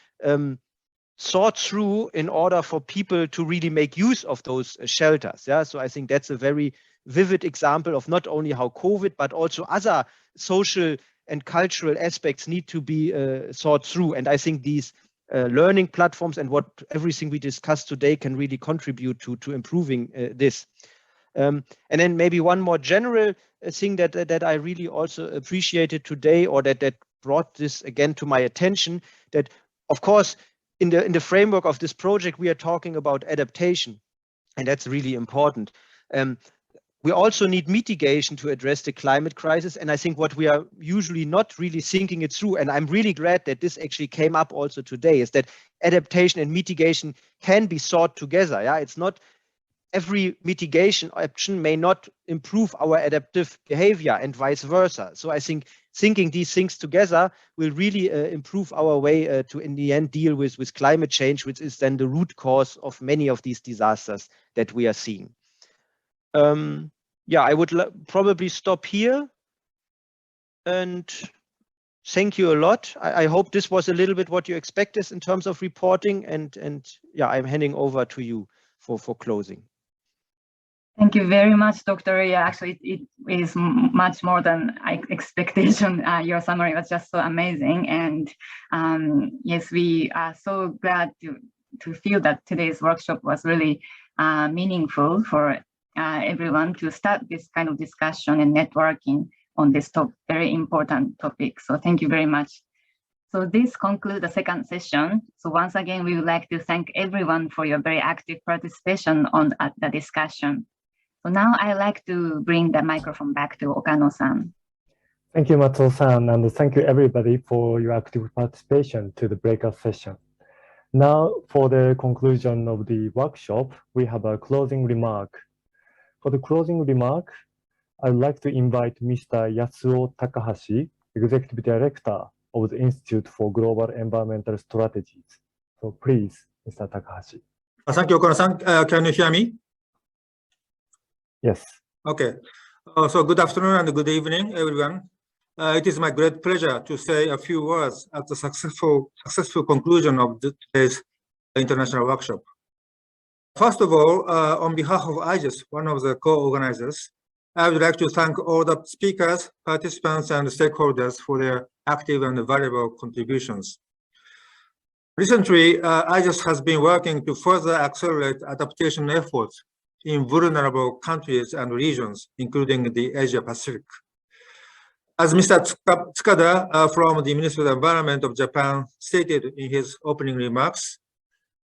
thought through in order for people to really make use of those shelters. So I think that's a very vivid example of not only how COVID, but also other social and cultural aspects need to be thought through. And I think these learning platforms and everything we discussed today can really contribute to improving this. And then maybe one more general thing that I really also appreciated today, or that brought this again to my attention, that of course, in the framework of this project, we are talking about adaptation, and that's really important. We also need mitigation to address the climate crisis, and I think what we are usually not really thinking it through, and I'm really glad that this actually came up also today, is that adaptation and mitigation can be thought together. It's not every mitigation option may not improve our adaptive behavior, and vice versa. So I think thinking these things together will really improve our way to, in the end, deal with climate change, which is then the root cause of many of these disasters that we are seeing. I would probably stop here, and thank you a lot. I hope this was a little bit what you expected in terms of reporting, and I'm handing over to you for closing. Thank you very much, Dr. Actually, it is much more than expectation. Your summary was just so amazing. And yes, we are so glad to feel that today's workshop was really meaningful for everyone to start this kind of discussion and networking on this very important topic. So thank you very much. So this concludes the second session. So once again, we would like to thank everyone for your very active participation on the discussion. So now I'd like to bring the microphone back to Okano-san. Thank you, Matsuo-san, and thank you everybody for your active participation to the breakout session. Now, for the conclusion of the workshop, we have a closing remark. For the closing remark, I'd like to invite Mr. Yasuo Takahashi, Executive Director of the Institute for Global Environmental Strategies. So please, Mr. Takahashi. Thank you, Okano-san. Can you hear me? Yes. Okay. So good afternoon and good evening, everyone. It is my great pleasure to say a few words at the successful conclusion of today's international workshop. First of all, on behalf of IGES, one of the co-organizers, I would like to thank all the speakers, participants, and stakeholders for their active and valuable contributions. Recently, IGES has been working to further accelerate adaptation efforts in vulnerable countries and regions, including the Asia Pacific. As Mr. Tsukada from the Ministry of the Environment of Japan stated in his opening remarks,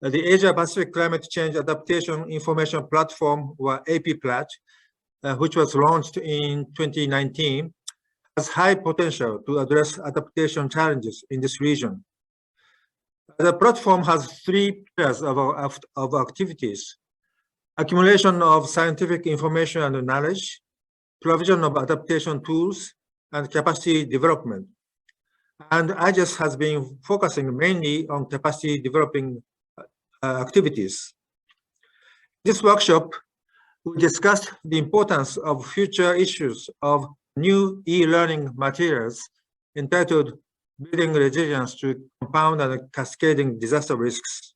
the Asia Pacific Climate Change Adaptation Information Platform, or AP-PLAT, which was launched in 2019, has high potential to address adaptation challenges in this region. The platform has three pillars of activities: accumulation of scientific information and knowledge, provision of adaptation tools, and capacity development. And IGES has been focusing mainly on capacity developing activities. This workshop, we discussed the importance of future issues of new e-learning materials entitled Building Resilience to Compound and Cascading Disaster Risks.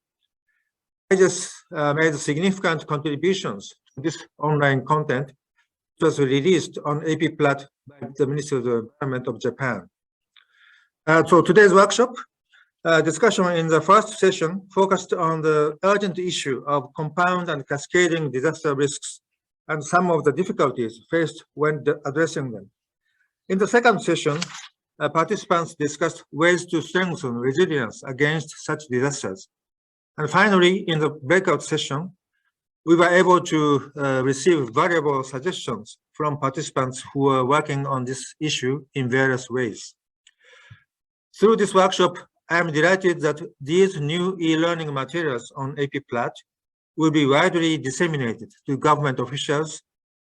IGES made significant contributions to this online content, which was released on AP-PLAT by the Ministry of the Environment of Japan. So today's workshop discussion in the first session focused on the urgent issue of compound and cascading disaster risks and some of the difficulties faced when addressing them. In the second session, participants discussed ways to strengthen resilience against such disasters. And finally, in the breakout session, we were able to receive valuable suggestions from participants who are working on this issue in various ways. Through this workshop, I am delighted that these new e-learning materials on AP-PLAT will be widely disseminated to government officials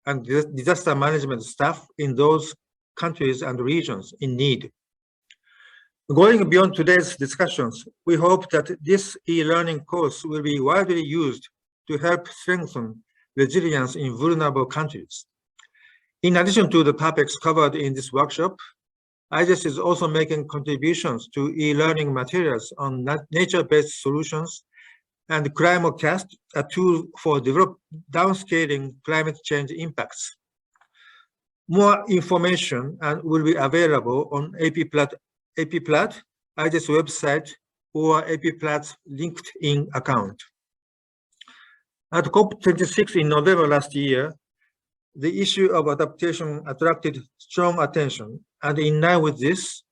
and disaster management staff in those countries and regions in need. Going beyond today's discussions, we hope that this e-learning course will be widely used to help strengthen resilience in vulnerable countries. In addition to the topics covered in this workshop, IGES is also making contributions to e-learning materials on nature-based solutions and ClimateCast, a tool for downscaling climate change impacts. More information will be available on AP-PLAT, IGES website, or AP-PLAT's LinkedIn account. At COP26 in November last year, the issue of adaptation attracted strong attention, and in line with this,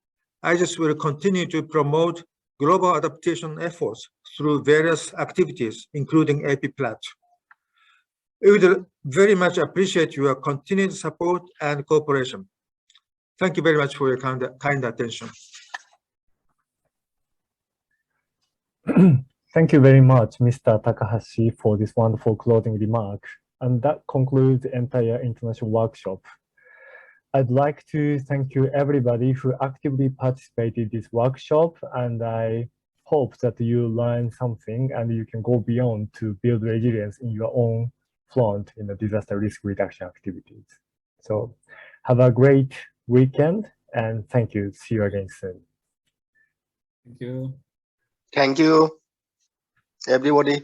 IGES will continue to promote global adaptation efforts through various activities, including AP-PLAT. We would very much appreciate your continued support and cooperation. Thank you very much for your kind attention. Thank you very much, Mr. Takahashi, for this wonderful closing remark. And that concludes the entire international workshop. I'd like to thank you everybody who actively participated in this workshop, and I hope that you learn something and you can go beyond to build resilience in your own front in the disaster risk reduction activities. So have a great weekend and thank you. See you again soon. Thank you. Thank you, everybody.